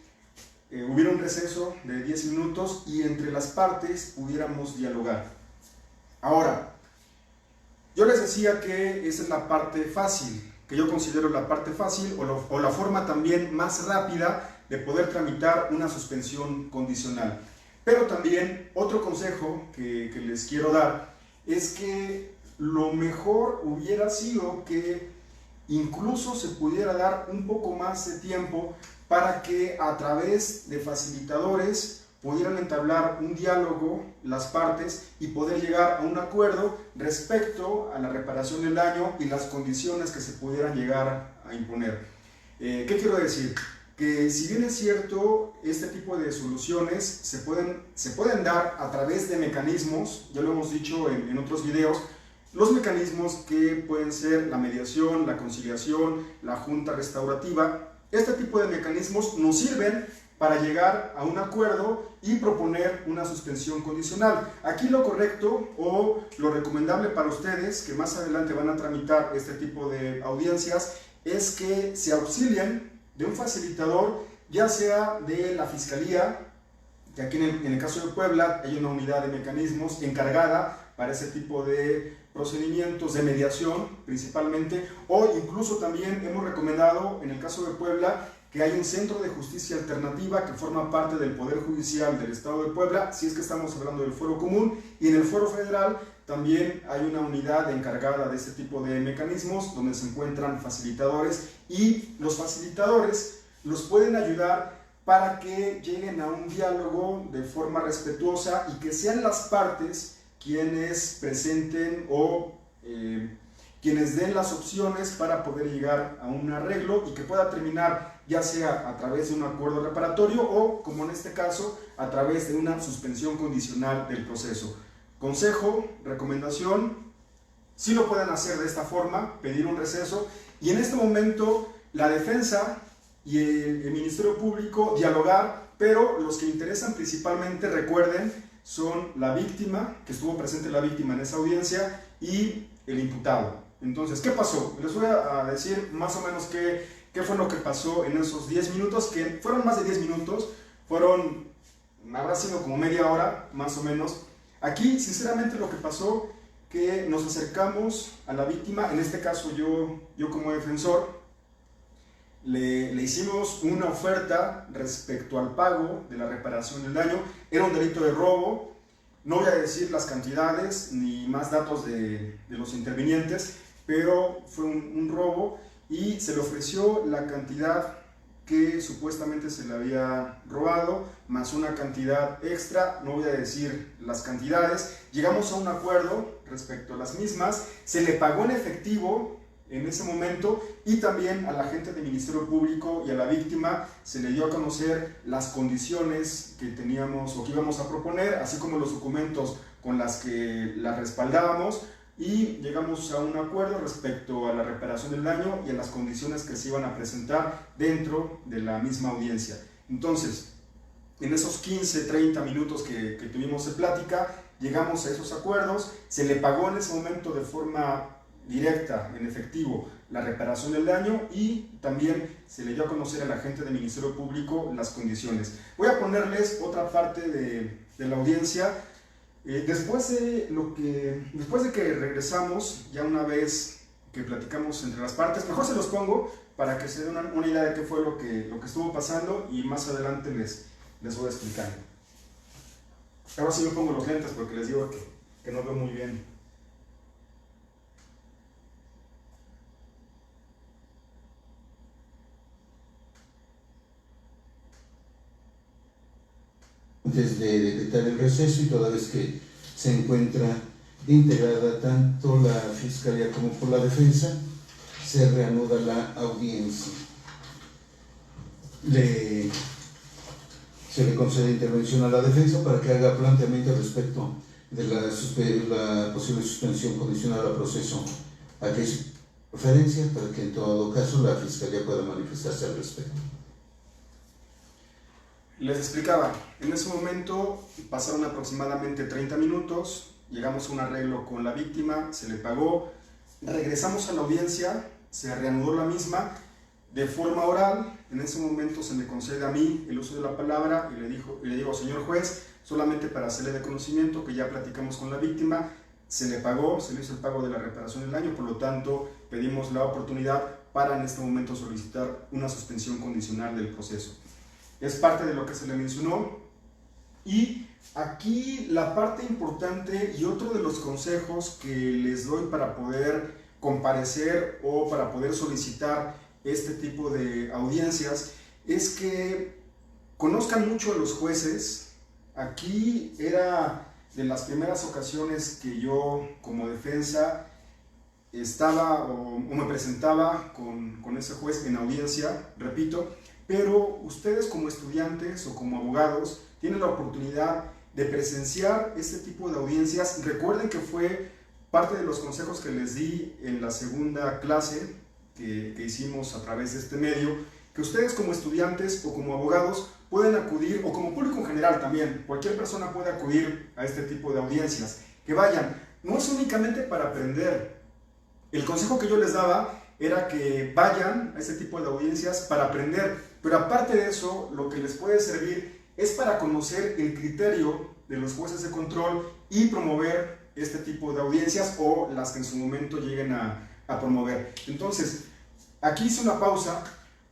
hubiera un receso de 10 minutos y entre las partes pudiéramos dialogar. Ahora, yo les decía que esa es la parte fácil, que yo considero la parte fácil o la forma también más rápida de poder tramitar una suspensión condicional. Pero también otro consejo que les quiero dar es que lo mejor hubiera sido que incluso se pudiera dar un poco más de tiempo para que a través de facilitadores pudieran entablar un diálogo las partes y poder llegar a un acuerdo respecto a la reparación del daño y las condiciones que se pudieran llegar a imponer. ¿Qué quiero decir? Que si bien es cierto, este tipo de soluciones se pueden dar a través de mecanismos, ya lo hemos dicho en otros videos, los mecanismos que pueden ser la mediación, la conciliación, la junta restaurativa. Este tipo de mecanismos nos sirven para llegar a un acuerdo y proponer una suspensión condicional. Aquí lo correcto o lo recomendable para ustedes que más adelante van a tramitar este tipo de audiencias es que se auxilien de un facilitador, ya sea de la Fiscalía, que aquí en el caso de Puebla hay una unidad de mecanismos encargada para ese tipo de procedimientos de mediación principalmente, o incluso también hemos recomendado en el caso de Puebla que hay un centro de justicia alternativa que forma parte del Poder Judicial del Estado de Puebla, si es que estamos hablando del Fuero Común, y en el Fuero Federal también hay una unidad encargada de este tipo de mecanismos donde se encuentran facilitadores y los facilitadores los pueden ayudar para que lleguen a un diálogo de forma respetuosa y que sean las partes quienes presenten o quienes den las opciones para poder llegar a un arreglo y que pueda terminar ya sea a través de un acuerdo reparatorio o, como en este caso, a través de una suspensión condicional del proceso. Consejo, recomendación, sí lo pueden hacer de esta forma, pedir un receso, y en este momento la defensa y el Ministerio Público dialogar, pero los que interesan principalmente, recuerden, son la víctima, que estuvo presente la víctima en esa audiencia, y el imputado. Entonces, ¿qué pasó? Les voy a decir más o menos qué fue lo que pasó en esos 10 minutos, que fueron más de 10 minutos, habrá sido como media hora, más o menos. Aquí, sinceramente, lo que pasó, que nos acercamos a la víctima, en este caso yo como defensor, le hicimos una oferta respecto al pago de la reparación del daño. Era un delito de robo, no voy a decir las cantidades ni más datos de los intervinientes, pero fue un robo y se le ofreció la cantidad que supuestamente se le había robado, más una cantidad extra, no voy a decir las cantidades. Llegamos a un acuerdo respecto a las mismas, se le pagó en efectivo en ese momento y también a la gente del Ministerio Público y a la víctima se le dio a conocer las condiciones que teníamos o que íbamos a proponer, así como los documentos con las que la respaldábamos, y llegamos a un acuerdo respecto a la reparación del daño y a las condiciones que se iban a presentar dentro de la misma audiencia. Entonces, en esos 15-30 minutos que tuvimos de plática, llegamos a esos acuerdos, se le pagó en ese momento de forma directa, en efectivo, la reparación del daño y también se le dio a conocer a la gente del Ministerio Público las condiciones. Voy a ponerles otra parte de la audiencia. Después de que regresamos, ya una vez que platicamos entre las partes, mejor se los pongo para que se den una idea de qué fue lo que estuvo pasando y más adelante les voy a explicar. Ahora sí me pongo los lentes porque les digo que no veo muy bien. Antes de decretar el receso y toda vez que se encuentra integrada tanto la Fiscalía como por la defensa, se reanuda la audiencia. Se le concede intervención a la defensa para que haga planteamiento respecto de la posible suspensión condicional al proceso a que hizo referencia, para que en todo caso la Fiscalía pueda manifestarse al respecto. Les explicaba, en ese momento pasaron aproximadamente 30 minutos, llegamos a un arreglo con la víctima, se le pagó. regresamos a la audiencia, se reanudó la misma de forma oral. En ese momento se me concede a mí el uso de la palabra y le digo, señor juez, solamente para hacerle de conocimiento que ya platicamos con la víctima, se le pagó, se le hizo el pago de la reparación del daño, por lo tanto pedimos la oportunidad para en este momento solicitar una suspensión condicional del proceso. Es parte de lo que se le mencionó. Y aquí la parte importante y otro de los consejos que les doy para poder comparecer o para poder solicitar este tipo de audiencias es que conozcan mucho a los jueces. Aquí era de las primeras ocasiones que yo como defensa estaba o me presentaba con ese juez en audiencia, repito, pero ustedes como estudiantes o como abogados tienen la oportunidad de presenciar este tipo de audiencias. Recuerden que fue parte de los consejos que les di en la segunda clase que hicimos a través de este medio, que ustedes como estudiantes o como abogados pueden acudir, o como público en general también, cualquier persona puede acudir a este tipo de audiencias, que vayan. No es únicamente para aprender. El consejo que yo les daba era que vayan a este tipo de audiencias para aprender, pero aparte de eso, lo que les puede servir es para conocer el criterio de los jueces de control y promover este tipo de audiencias o las que en su momento lleguen a promover. Entonces, aquí hice una pausa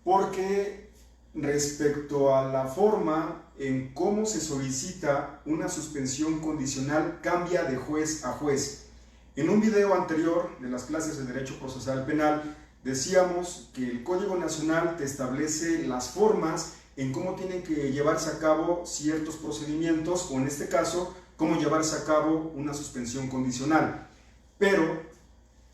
porque respecto a la forma en cómo se solicita una suspensión condicional cambia de juez a juez. En un video anterior de las clases de Derecho Procesal Penal decíamos que el Código Nacional te establece las formas en cómo tienen que llevarse a cabo ciertos procedimientos, o en este caso, cómo llevarse a cabo una suspensión condicional. Pero,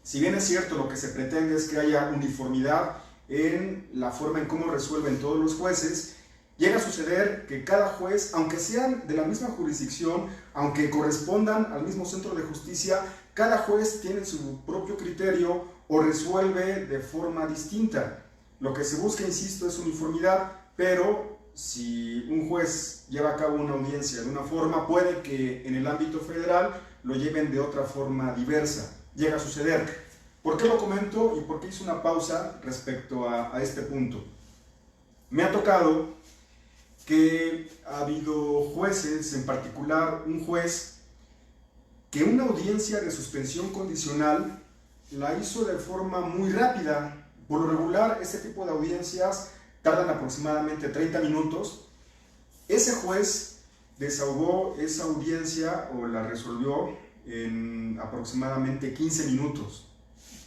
si bien es cierto, lo que se pretende es que haya uniformidad en la forma en cómo resuelven todos los jueces, llega a suceder que cada juez, aunque sean de la misma jurisdicción, aunque correspondan al mismo centro de justicia, cada juez tiene su propio criterio o resuelve de forma distinta. Lo que se busca, insisto, es uniformidad, pero si un juez lleva a cabo una audiencia de una forma, puede que en el ámbito federal lo lleven de otra forma diversa. Llega a suceder. ¿Por qué lo comento y por qué hice una pausa respecto a este punto? Me ha tocado que ha habido jueces, en particular un juez, que una audiencia de suspensión condicional la hizo de forma muy rápida. Por lo regular, este tipo de audiencias tardan aproximadamente 30 minutos. Ese juez desahogó esa audiencia o la resolvió en aproximadamente 15 minutos.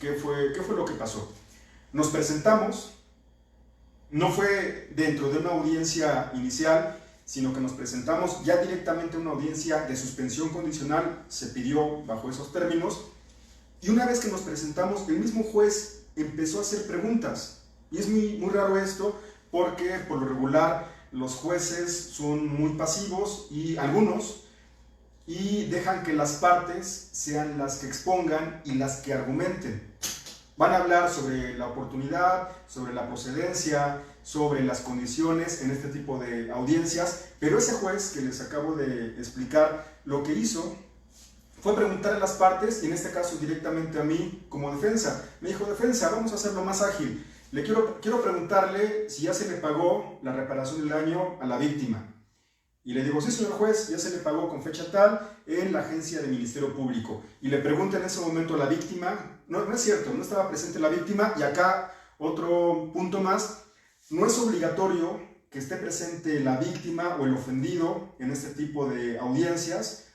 ¿Qué fue lo que pasó? Nos presentamos, no fue dentro de una audiencia inicial, sino que nos presentamos ya directamente a una audiencia de suspensión condicional, se pidió bajo esos términos, y una vez que nos presentamos, el mismo juez empezó a hacer preguntas. Y es muy raro esto, porque por lo regular los jueces son muy pasivos, y algunos, y dejan que las partes sean las que expongan y las que argumenten. Van a hablar sobre la oportunidad, sobre la procedencia, sobre las condiciones en este tipo de audiencias, pero ese juez que les acabo de explicar, lo que hizo fue preguntar a las partes, y en este caso directamente a mí como defensa. Me dijo: defensa, vamos a hacerlo más ágil. Quiero preguntarle si ya se le pagó la reparación del daño a la víctima. Y le digo: sí, señor juez, ya se le pagó con fecha tal en la agencia del Ministerio Público. Y le pregunto en ese momento a la víctima, no es cierto, no estaba presente la víctima. Y acá otro punto más, no es obligatorio que esté presente la víctima o el ofendido en este tipo de audiencias.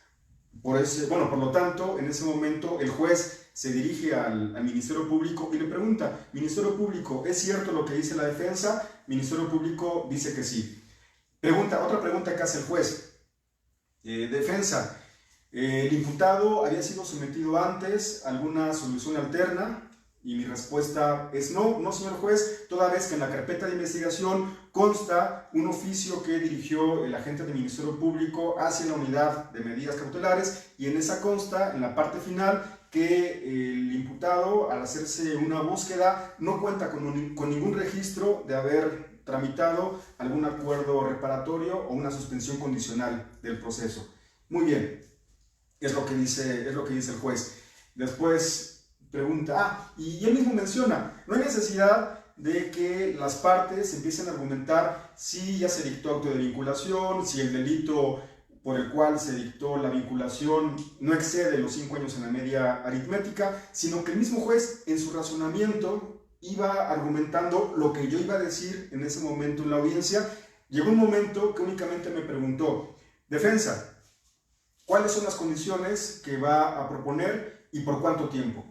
Por lo tanto, en ese momento el juez se dirige al Ministerio Público y le pregunta: Ministerio Público, ¿es cierto lo que dice la defensa? Ministerio Público dice que sí. Otra pregunta que hace el juez. Defensa, ¿el imputado había sido sometido antes a alguna solución alterna? Y mi respuesta es no, señor juez, toda vez que en la carpeta de investigación consta un oficio que dirigió el agente del Ministerio Público hacia la unidad de medidas cautelares, y en esa consta, en la parte final, que el imputado, al hacerse una búsqueda, no cuenta con ningún registro de haber tramitado algún acuerdo reparatorio o una suspensión condicional del proceso. Muy bien, es lo que dice el juez. Después pregunta, y él mismo menciona, no hay necesidad de que las partes empiecen a argumentar si ya se dictó auto de vinculación, si el delito por el cual se dictó la vinculación no excede los 5 años en la media aritmética, sino que el mismo juez en su razonamiento iba argumentando lo que yo iba a decir en ese momento en la audiencia. Llegó un momento que únicamente me preguntó, defensa, ¿cuáles son las condiciones que va a proponer y por cuánto tiempo?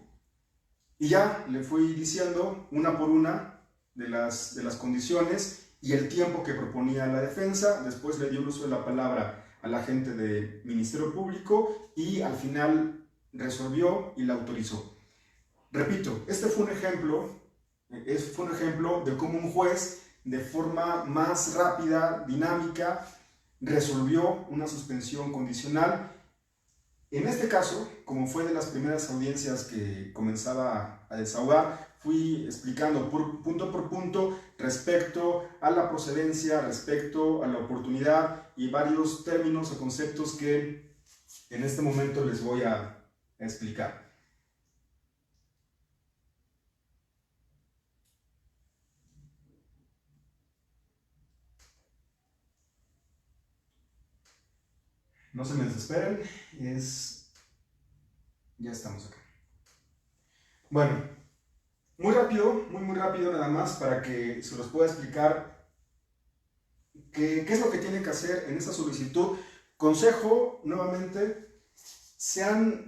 Y ya le fui diciendo una por una de las condiciones y el tiempo que proponía la defensa. Después le dio el uso de la palabra al agente de Ministerio Público y al final resolvió y la autorizó. Repito, este fue un ejemplo de cómo un juez de forma más rápida, dinámica, resolvió una suspensión condicional. En este caso, como fue de las primeras audiencias que comenzaba a desahogar, fui explicando punto por punto respecto a la procedencia, respecto a la oportunidad y varios términos o conceptos que en este momento les voy a explicar. No se me desesperen, ya estamos acá. Bueno, muy rápido nada más para que se los pueda explicar qué es lo que tienen que hacer en esta solicitud. Consejo, nuevamente,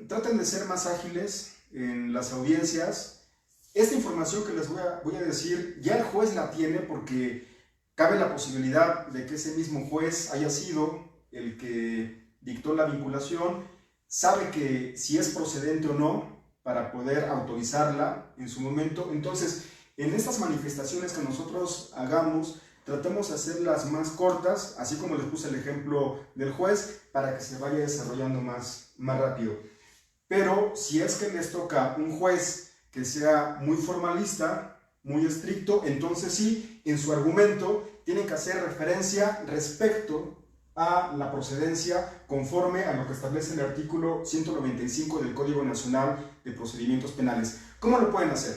traten de ser más ágiles en las audiencias. Esta información que les voy a decir, ya el juez la tiene porque cabe la posibilidad de que ese mismo juez haya sido el que dictó la vinculación, sabe que si es procedente o no para poder autorizarla en su momento. Entonces, en estas manifestaciones que nosotros hagamos, tratemos de hacerlas más cortas, así como les puse el ejemplo del juez, para que se vaya desarrollando más rápido. Pero si es que les toca un juez que sea muy formalista, muy estricto, entonces sí, en su argumento tienen que hacer referencia respecto a la procedencia conforme a lo que establece el artículo 195 del Código Nacional de Procedimientos Penales. ¿Cómo lo pueden hacer?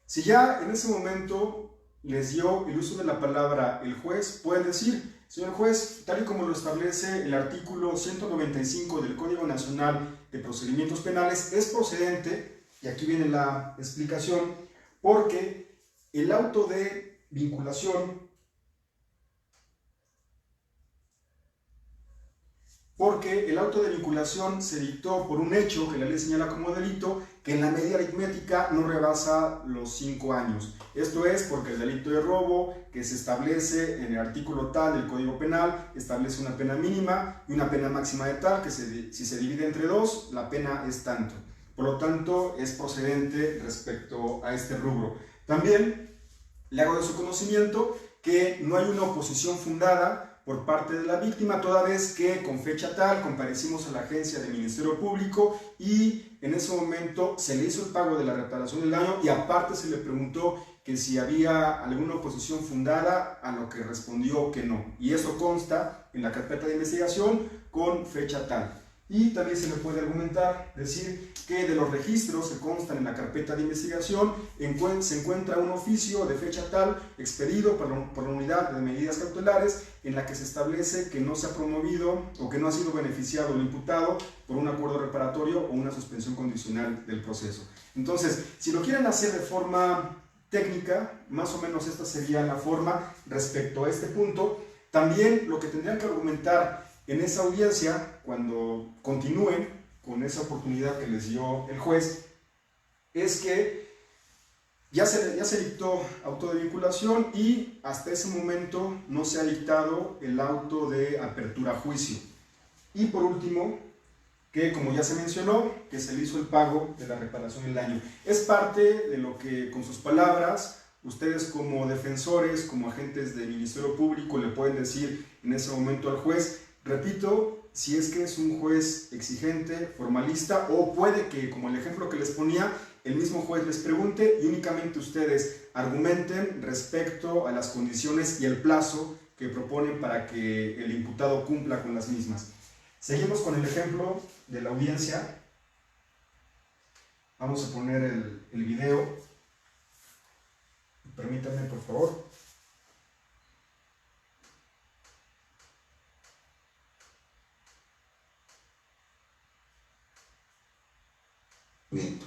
Si ya en ese momento les dio el uso de la palabra el juez, pueden decir, señor juez, tal y como lo establece el artículo 195 del Código Nacional de Procedimientos Penales, es procedente, y aquí viene la explicación, porque el auto de vinculación se dictó por un hecho que la ley señala como delito que en la medida aritmética no rebasa los 5 años. Esto es porque el delito de robo que se establece en el artículo tal del Código Penal establece una pena mínima y una pena máxima de tal que si se divide entre 2, la pena es tanto. Por lo tanto, es procedente respecto a este rubro. También le hago de su conocimiento que no hay una oposición fundada por parte de la víctima, toda vez que con fecha tal comparecimos a la agencia del Ministerio Público y en ese momento se le hizo el pago de la reparación del daño y aparte se le preguntó que si había alguna oposición fundada, a lo que respondió que no. Y eso consta en la carpeta de investigación con fecha tal. Y también se le puede argumentar, decir que de los registros que constan en la carpeta de investigación se encuentra un oficio de fecha tal expedido por la unidad de medidas cautelares en la que se establece que no se ha promovido o que no ha sido beneficiado el imputado por un acuerdo reparatorio o una suspensión condicional del proceso. Entonces, si lo quieren hacer de forma técnica, más o menos esta sería la forma respecto a este punto. También lo que tendrían que argumentar en esa audiencia, cuando continúen con esa oportunidad que les dio el juez, es que ya se dictó auto de vinculación y hasta ese momento no se ha dictado el auto de apertura a juicio. Y por último, que como ya se mencionó, que se le hizo el pago de la reparación del daño. Es parte de lo que con sus palabras ustedes como defensores, como agentes del Ministerio Público le pueden decir en ese momento al juez. Repito, si es que es un juez exigente, formalista, o puede que, como el ejemplo que les ponía, el mismo juez les pregunte y únicamente ustedes argumenten respecto a las condiciones y el plazo que proponen para que el imputado cumpla con las mismas. Seguimos con el ejemplo de la audiencia. Vamos a poner el video. Permítanme, por favor. Bien.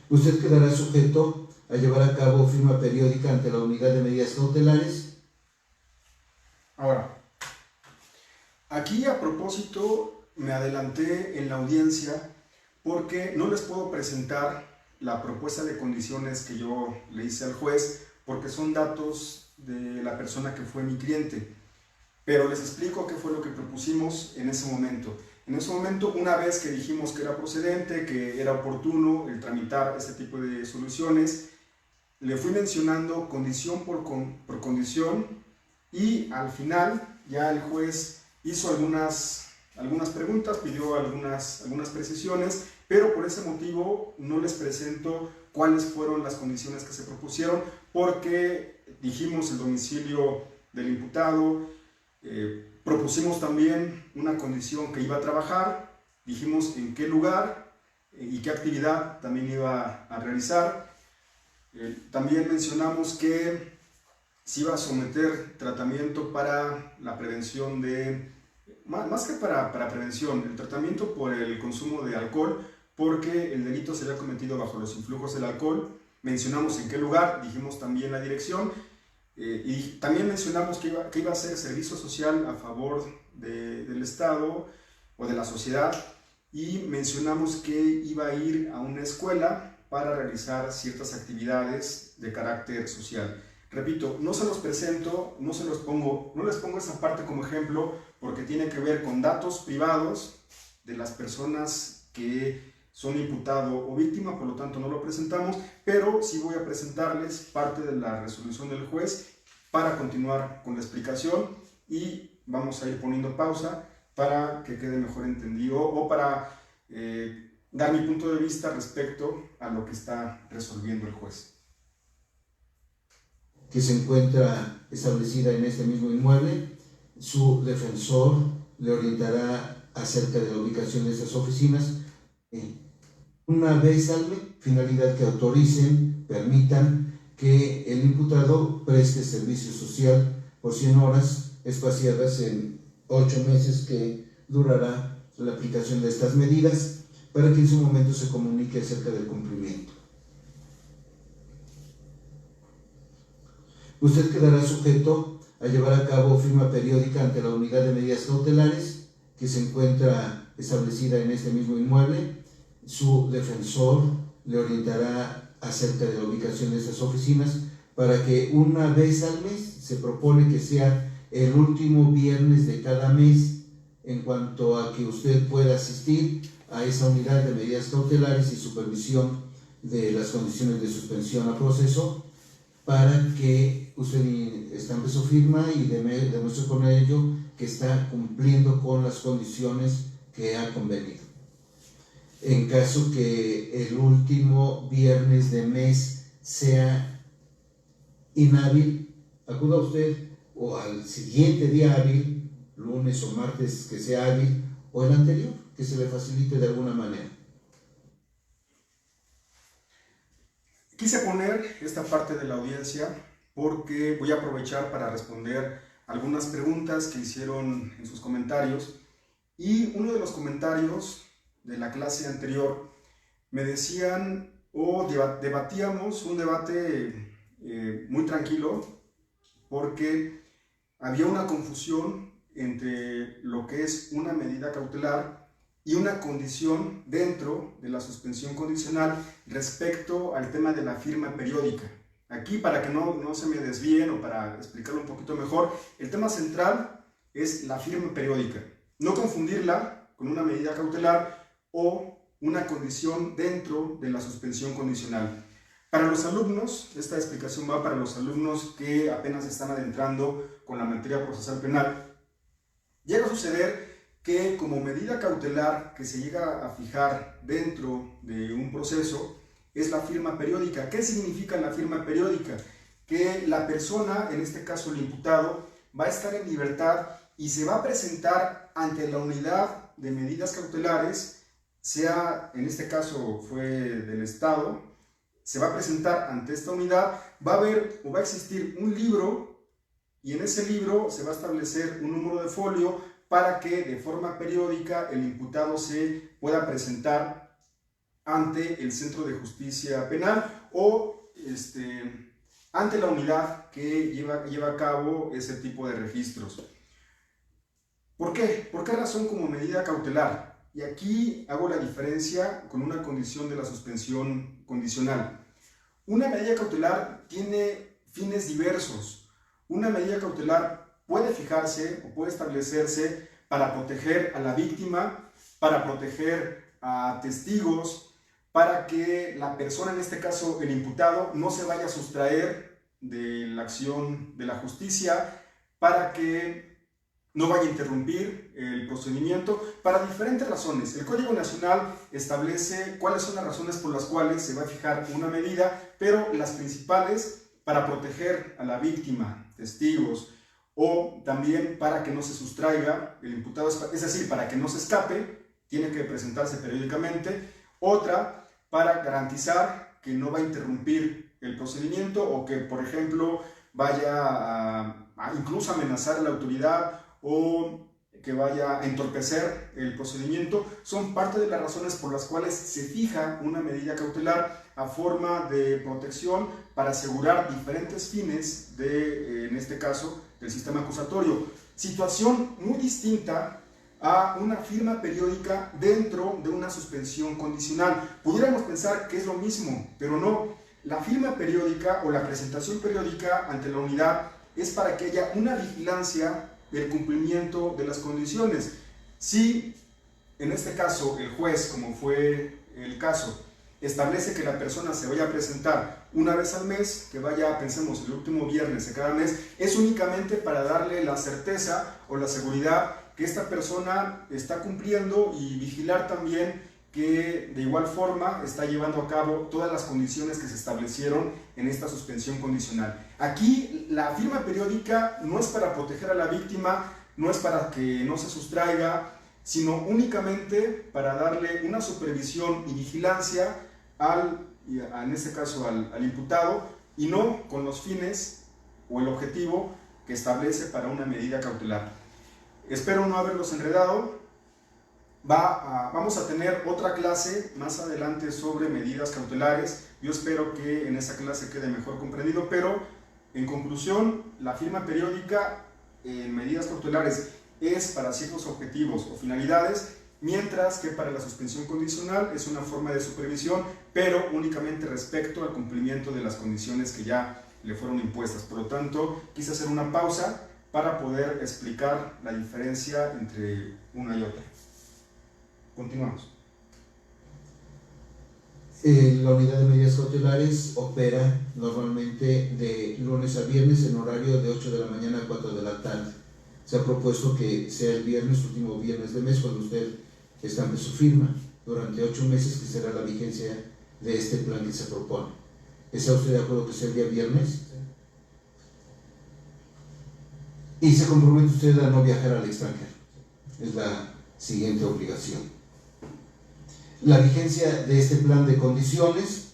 Usted quedará sujeto a llevar a cabo firma periódica ante la unidad de medidas cautelares. Ahora, aquí a propósito me adelanté en la audiencia porque no les puedo presentar la propuesta de condiciones que yo le hice al juez porque son datos de la persona que fue mi cliente. Pero les explico qué fue lo que propusimos en ese momento. En ese momento, una vez que dijimos que era procedente, que era oportuno el tramitar este tipo de soluciones, le fui mencionando condición por condición y al final ya el juez hizo algunas preguntas, pidió algunas precisiones, pero por ese motivo no les presento cuáles fueron las condiciones que se propusieron, porque dijimos el domicilio del imputado, propusimos también una condición que iba a trabajar, dijimos en qué lugar y qué actividad también iba a realizar. También mencionamos que se iba a someter tratamiento para la prevención de, más que para prevención, el tratamiento por el consumo de alcohol, porque el delito se había cometido bajo los influjos del alcohol. Mencionamos en qué lugar, dijimos también la dirección. Y también mencionamos que iba a ser servicio social a favor del Estado o de la sociedad, y mencionamos que iba a ir a una escuela para realizar ciertas actividades de carácter social. Repito, no se los presento, no les pongo esa parte como ejemplo porque tiene que ver con datos privados de las personas que son imputado o víctima, por lo tanto no lo presentamos, pero sí voy a presentarles parte de la resolución del juez para continuar con la explicación, y vamos a ir poniendo pausa para que quede mejor entendido o para dar mi punto de vista respecto a lo que está resolviendo el juez. Que se encuentra establecida en este mismo inmueble. Su defensor le orientará acerca de la ubicación de estas oficinas. Una vez al mes, finalidad que autoricen, permitan que el imputado preste servicio social por 100 horas espaciadas en 8 meses que durará la aplicación de estas medidas, para que en su momento se comunique acerca del cumplimiento. Usted quedará sujeto a llevar a cabo firma periódica ante la unidad de medidas cautelares que se encuentra establecida en este mismo inmueble. Su defensor le orientará acerca de la ubicación de estas oficinas para que una vez al mes, se propone que sea el último viernes de cada mes, en cuanto a que usted pueda asistir a esa unidad de medidas cautelares y supervisión de las condiciones de suspensión a proceso, para que usted estampe su firma y demuestre con ello que está cumpliendo con las condiciones que ha convenido. En caso que el último viernes de mes sea inhábil, acuda usted o al siguiente día hábil, lunes o martes que sea hábil, o el anterior, que se le facilite de alguna manera. Quise poner esta parte de la audiencia porque voy a aprovechar para responder algunas preguntas que hicieron en sus comentarios, y uno de los comentarios de la clase anterior me decían debatíamos un debate muy tranquilo, porque había una confusión entre lo que es una medida cautelar y una condición dentro de la suspensión condicional respecto al tema de la firma periódica. Aquí, para que no se me desvíen o para explicarlo un poquito mejor, el tema central es la firma periódica. No confundirla con una medida cautelar o una condición dentro de la suspensión condicional. Para los alumnos, esta explicación va para los alumnos que apenas están adentrando con la materia procesal penal. Llega a suceder que como medida cautelar que se llega a fijar dentro de un proceso es la firma periódica. ¿Qué significa la firma periódica? Que la persona, en este caso el imputado, va a estar en libertad y se va a presentar ante la unidad de medidas cautelares, sea, en este caso fue del Estado, se va a presentar ante esta unidad, va a haber o va a existir un libro, y en ese libro se va a establecer un número de folio para que de forma periódica el imputado se pueda presentar ante el Centro de Justicia Penal o ante la unidad que lleva a cabo ese tipo de registros. ¿Por qué? ¿Por qué razón como medida cautelar? Y aquí hago la diferencia con una condición de la suspensión condicional. Una medida cautelar tiene fines diversos. Una medida cautelar puede fijarse o puede establecerse para proteger a la víctima, para proteger a testigos, para que la persona, en este caso el imputado, no se vaya a sustraer de la acción de la justicia, para que no vaya a interrumpir el procedimiento, para diferentes razones. El Código Nacional establece cuáles son las razones por las cuales se va a fijar una medida, pero las principales para proteger a la víctima, testigos, o también para que no se sustraiga el imputado, es decir, para que no se escape, tiene que presentarse periódicamente. Otra, para garantizar que no va a interrumpir el procedimiento o que, por ejemplo, vaya a incluso amenazar a la autoridad o que vaya a entorpecer el procedimiento. Son parte de las razones por las cuales se fija una medida cautelar a forma de protección para asegurar diferentes fines de, en este caso, del sistema acusatorio. Situación muy distinta a una firma periódica dentro de una suspensión condicional. Pudiéramos pensar que es lo mismo, pero no. La firma periódica o la presentación periódica ante la unidad es para que haya una vigilancia del cumplimiento de las condiciones. Si en este caso el juez, como fue el caso, establece que la persona se vaya a presentar una vez al mes, que vaya, pensemos, el último viernes de cada mes, es únicamente para darle la certeza o la seguridad que esta persona está cumpliendo y vigilar también que de igual forma está llevando a cabo todas las condiciones que se establecieron en esta suspensión condicional. Aquí la firma periódica no es para proteger a la víctima, no es para que no se sustraiga, sino únicamente para darle una supervisión y vigilancia en este caso al imputado, y no con los fines o el objetivo que establece para una medida cautelar. Espero no haberlos enredado. Vamos a tener otra clase más adelante sobre medidas cautelares. Yo espero que en esa clase quede mejor comprendido, pero en conclusión, la firma periódica en medidas cautelares es para ciertos objetivos o finalidades, mientras que para la suspensión condicional es una forma de supervisión, pero únicamente respecto al cumplimiento de las condiciones que ya le fueron impuestas. Por lo tanto, quise hacer una pausa para poder explicar la diferencia entre una y otra. Continuamos. La unidad de medidas cautelares opera normalmente de lunes a viernes en horario de 8 de la mañana a 4 de la tarde. Se ha propuesto que sea el viernes, último viernes de mes, cuando usted estampe su firma, durante 8 meses, que será la vigencia de este plan que se propone. ¿Está usted de acuerdo que sea el día viernes? Y se compromete usted a no viajar al extranjero. Es la siguiente obligación. La vigencia de este plan de condiciones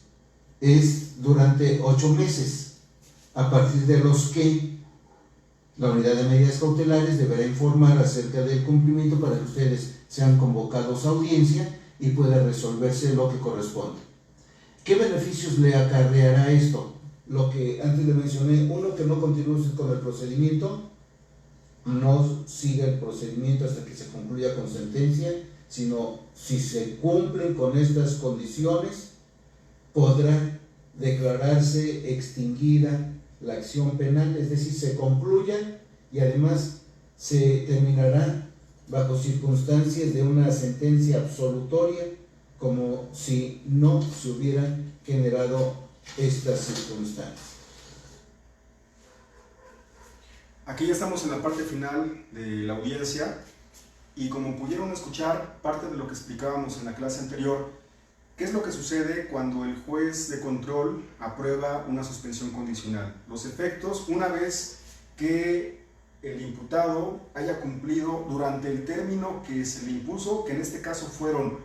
es durante 8 meses, a partir de los que la unidad de medidas cautelares deberá informar acerca del cumplimiento para que ustedes sean convocados a audiencia y pueda resolverse lo que corresponde. ¿Qué beneficios le acarreará esto? Lo que antes le mencioné: uno, que no continúe usted con el procedimiento, no siga el procedimiento hasta que se concluya con sentencia, sino si se cumplen con estas condiciones, podrá declararse extinguida la acción penal, es decir, se concluya, y además se terminará bajo circunstancias de una sentencia absolutoria, como si no se hubieran generado estas circunstancias. Aquí ya estamos en la parte final de la audiencia, y como pudieron escuchar parte de lo que explicábamos en la clase anterior, ¿qué es lo que sucede cuando el juez de control aprueba una suspensión condicional? Los efectos, una vez que el imputado haya cumplido durante el término que se le impuso, que en este caso fueron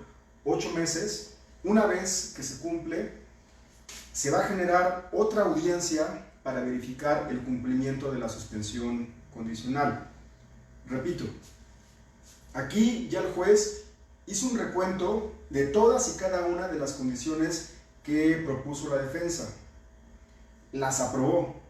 8 meses. Una vez que se cumple, se va a generar otra audiencia para verificar el cumplimiento de la suspensión condicional. Repito, aquí ya el juez hizo un recuento de todas y cada una de las condiciones que propuso la defensa. Las aprobó.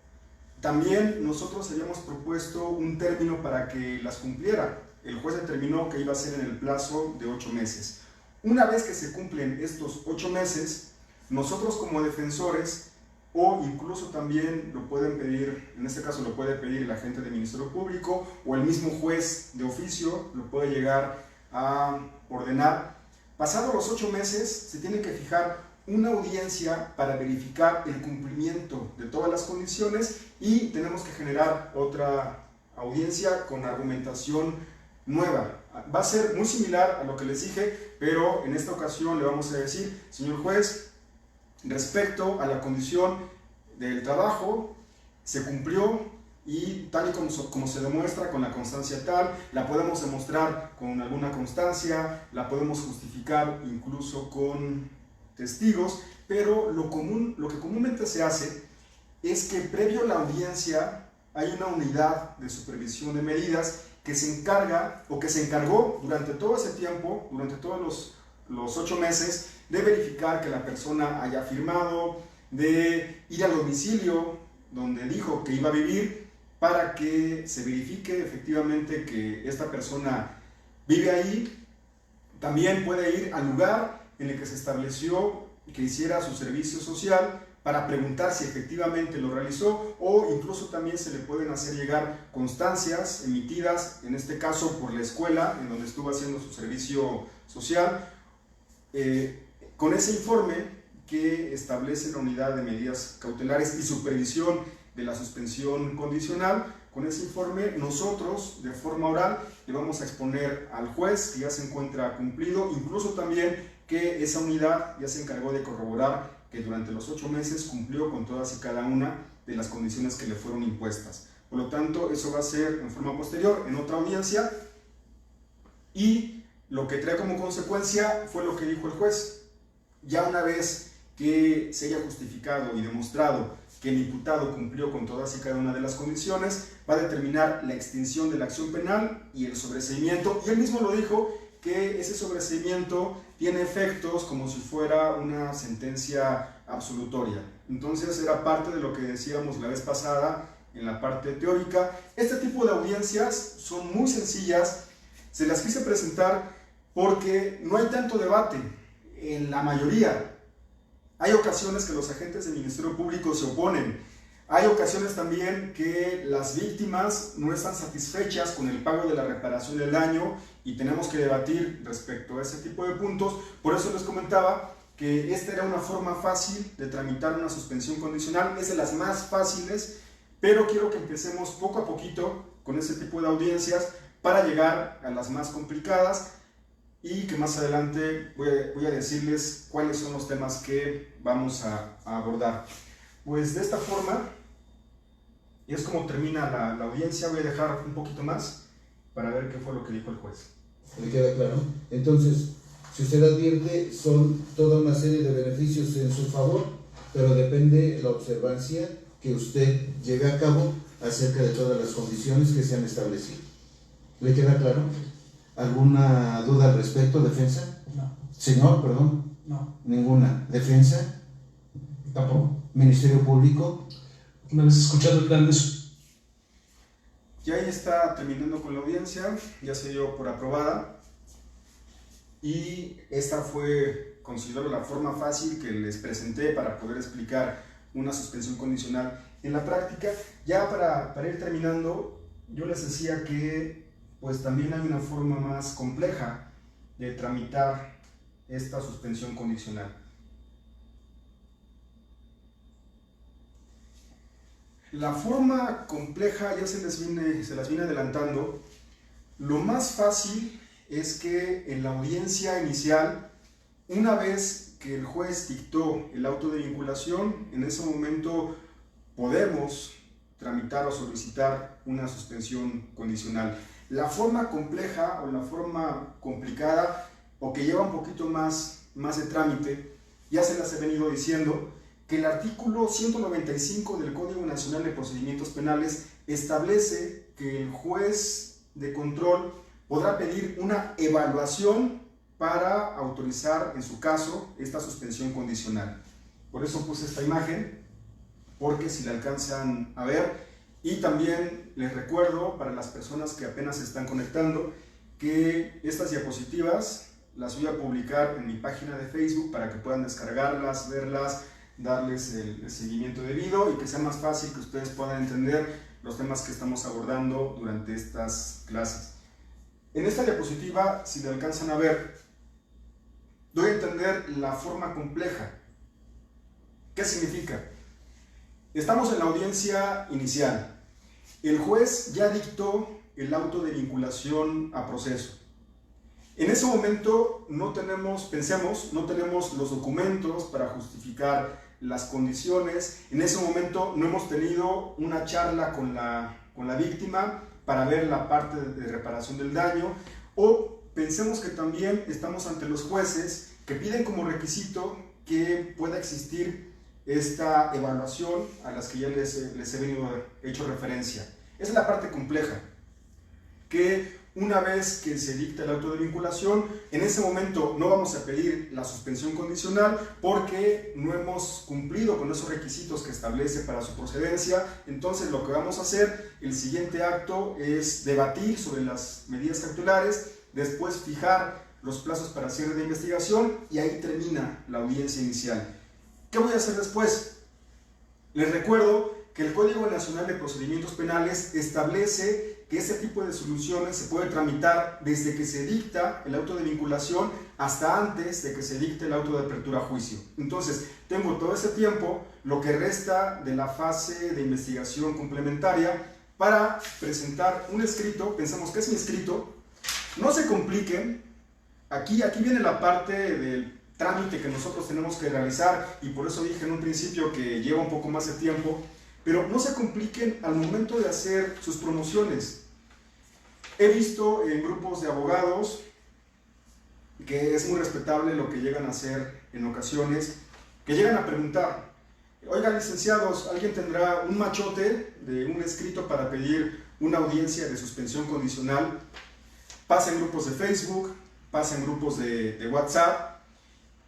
También nosotros habíamos propuesto un término para que las cumpliera. El juez determinó que iba a ser en el plazo de 8 meses. Una vez que se cumplen estos 8 meses, nosotros como defensores, o incluso también lo pueden pedir, en este caso lo puede pedir el agente del Ministerio Público, o el mismo juez de oficio lo puede llegar a ordenar. Pasados los 8 meses, se tiene que fijar una audiencia para verificar el cumplimiento de todas las condiciones y tenemos que generar otra audiencia con argumentación nueva. Va a ser muy similar a lo que les dije, pero en esta ocasión le vamos a decir: señor juez, respecto a la condición del trabajo, se cumplió y tal y como se demuestra con la constancia tal, la podemos demostrar con alguna constancia, la podemos justificar incluso con testigos, pero lo que comúnmente se hace es que previo a la audiencia hay una unidad de supervisión de medidas que se encarga o que se encargó durante todo ese tiempo, durante todos los 8 meses, de verificar que la persona haya firmado, de ir al domicilio donde dijo que iba a vivir para que se verifique efectivamente que esta persona vive ahí. También puede ir al lugar en el que se estableció que hiciera su servicio social para preguntar si efectivamente lo realizó, o incluso también se le pueden hacer llegar constancias emitidas, en este caso por la escuela en donde estuvo haciendo su servicio social, con ese informe que establece la unidad de medidas cautelares y supervisión de la suspensión condicional. Con ese informe nosotros de forma oral le vamos a exponer al juez que ya se encuentra cumplido, incluso también que esa unidad ya se encargó de corroborar que durante los 8 meses cumplió con todas y cada una de las condiciones que le fueron impuestas. Por lo tanto, eso va a ser en forma posterior, en otra audiencia, y lo que trae como consecuencia fue lo que dijo el juez. Ya una vez que se haya justificado y demostrado que el imputado cumplió con todas y cada una de las condiciones, va a determinar la extinción de la acción penal y el sobreseimiento, y él mismo lo dijo, que ese sobreseimiento tiene efectos como si fuera una sentencia absolutoria. Entonces era parte de lo que decíamos la vez pasada en la parte teórica. Este tipo de audiencias son muy sencillas, se las quise presentar porque no hay tanto debate en la mayoría. Hay ocasiones que los agentes del Ministerio Público se oponen. Hay ocasiones también que las víctimas no están satisfechas con el pago de la reparación del daño y tenemos que debatir respecto a ese tipo de puntos. Por eso les comentaba que esta era una forma fácil de tramitar una suspensión condicional, es de las más fáciles, pero quiero que empecemos poco a poquito con ese tipo de audiencias para llegar a las más complicadas y que más adelante voy a decirles cuáles son los temas que vamos a abordar. Pues de esta forma es como termina la audiencia. Voy a dejar un poquito más para ver qué fue lo que dijo el juez. ¿Le queda claro? Entonces, si usted advierte, son toda una serie de beneficios en su favor, pero depende la observancia que usted lleve a cabo acerca de todas las condiciones que se han establecido. ¿Le queda claro? ¿Alguna duda al respecto, defensa? No. Señor, perdón. No. ¿Ninguna? ¿Defensa? Tampoco. ¿Ministerio Público? Una vez escuchado el plan de Ya ahí está terminando con la audiencia, ya se dio por aprobada y esta fue, considero, la forma fácil que les presenté para poder explicar una suspensión condicional en la práctica. Ya para ir terminando, yo les decía que pues también hay una forma más compleja de tramitar esta suspensión condicional. La forma compleja ya se las viene adelantando. Lo más fácil es que en la audiencia inicial, una vez que el juez dictó el auto de vinculación, en ese momento podemos tramitar o solicitar una suspensión condicional. La forma compleja o la forma complicada o que lleva un poquito más de trámite, ya se las he venido diciendo, que el artículo 195 del Código Nacional de Procedimientos Penales establece que el juez de control podrá pedir una evaluación para autorizar, en su caso, esta suspensión condicional. Por eso puse esta imagen, porque si la alcanzan a ver, y también les recuerdo para las personas que apenas se están conectando que estas diapositivas las voy a publicar en mi página de Facebook para que puedan descargarlas, verlas, darles el seguimiento debido y que sea más fácil que ustedes puedan entender los temas que estamos abordando durante estas clases. En esta diapositiva, si la alcanzan a ver, doy a entender la forma compleja. ¿Qué significa? Estamos en la audiencia inicial. El juez ya dictó el auto de vinculación a proceso. En ese momento no tenemos los documentos para justificar las condiciones. En ese momento no hemos tenido una charla con la víctima para ver la parte de reparación del daño, o pensemos que también estamos ante los jueces que piden como requisito que pueda existir esta evaluación a las que ya les he hecho referencia. Esa es la parte compleja, que una vez que se dicta el auto de vinculación, en ese momento no vamos a pedir la suspensión condicional porque no hemos cumplido con esos requisitos que establece para su procedencia. Entonces lo que vamos a hacer, el siguiente acto, es debatir sobre las medidas cautelares, después fijar los plazos para cierre de investigación y ahí termina la audiencia inicial. ¿Qué voy a hacer después? Les recuerdo que el Código Nacional de Procedimientos Penales establece que este tipo de soluciones se puede tramitar desde que se dicta el auto de vinculación hasta antes de que se dicte el auto de apertura a juicio. Entonces, tengo todo ese tiempo, lo que resta de la fase de investigación complementaria, para presentar un escrito. Pensamos que es mi escrito. No se compliquen. Aquí viene la parte del trámite que nosotros tenemos que realizar, y por eso dije en un principio que lleva un poco más de tiempo, pero no se compliquen al momento de hacer sus promociones. He visto en grupos de abogados que es muy respetable lo que llegan a hacer en ocasiones, que llegan a preguntar: oigan, licenciados, ¿alguien tendrá un machote de un escrito para pedir una audiencia de suspensión condicional? Pasa en grupos de Facebook, pasa en grupos de WhatsApp,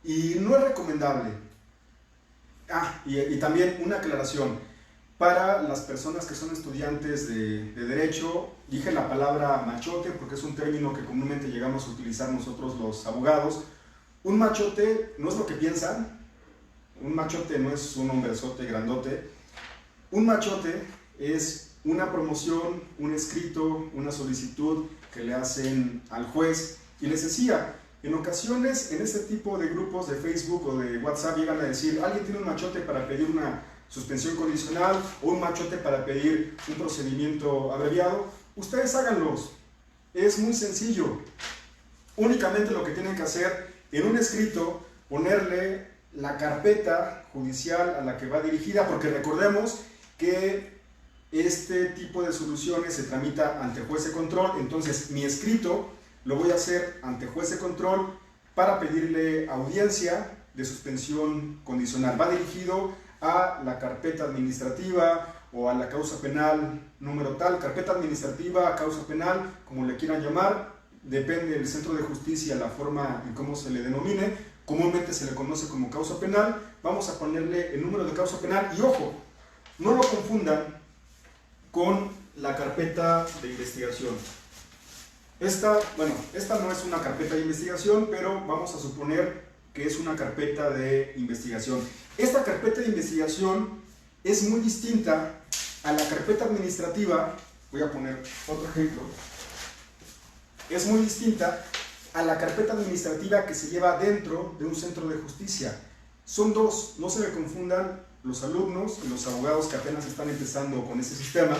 y no es recomendable. Y también una aclaración. Para las personas que son estudiantes de Derecho, dije la palabra machote porque es un término que comúnmente llegamos a utilizar nosotros los abogados. Un machote no es lo que piensan. Un machote no es un hombrezote grandote. Un machote es una promoción, un escrito, una solicitud que le hacen al juez. Y les decía, en ocasiones en este tipo de grupos de Facebook o de WhatsApp llegan a decir: alguien tiene un machote para pedir una suspensión condicional o un machote para pedir un procedimiento abreviado. Ustedes háganlos, es muy sencillo. Únicamente lo que tienen que hacer en un escrito, ponerle la carpeta judicial a la que va dirigida, porque recordemos que este tipo de soluciones se tramita ante juez de control. Entonces mi escrito lo voy a hacer ante juez de control para pedirle audiencia de suspensión condicional. Va dirigido a la carpeta administrativa o a la causa penal número tal, carpeta administrativa, causa penal, como le quieran llamar, depende del centro de justicia la forma en cómo se le denomine. Comúnmente se le conoce como causa penal. Vamos a ponerle el número de causa penal y ojo, no lo confundan con la carpeta de investigación. Esta no es una carpeta de investigación, pero vamos a suponer que es una carpeta de investigación. Esta carpeta de investigación es muy distinta a la carpeta administrativa. Voy a poner otro ejemplo. Es muy distinta a la carpeta administrativa que se lleva dentro de un centro de justicia. Son dos, no se me confundan los alumnos y los abogados que apenas están empezando con ese sistema.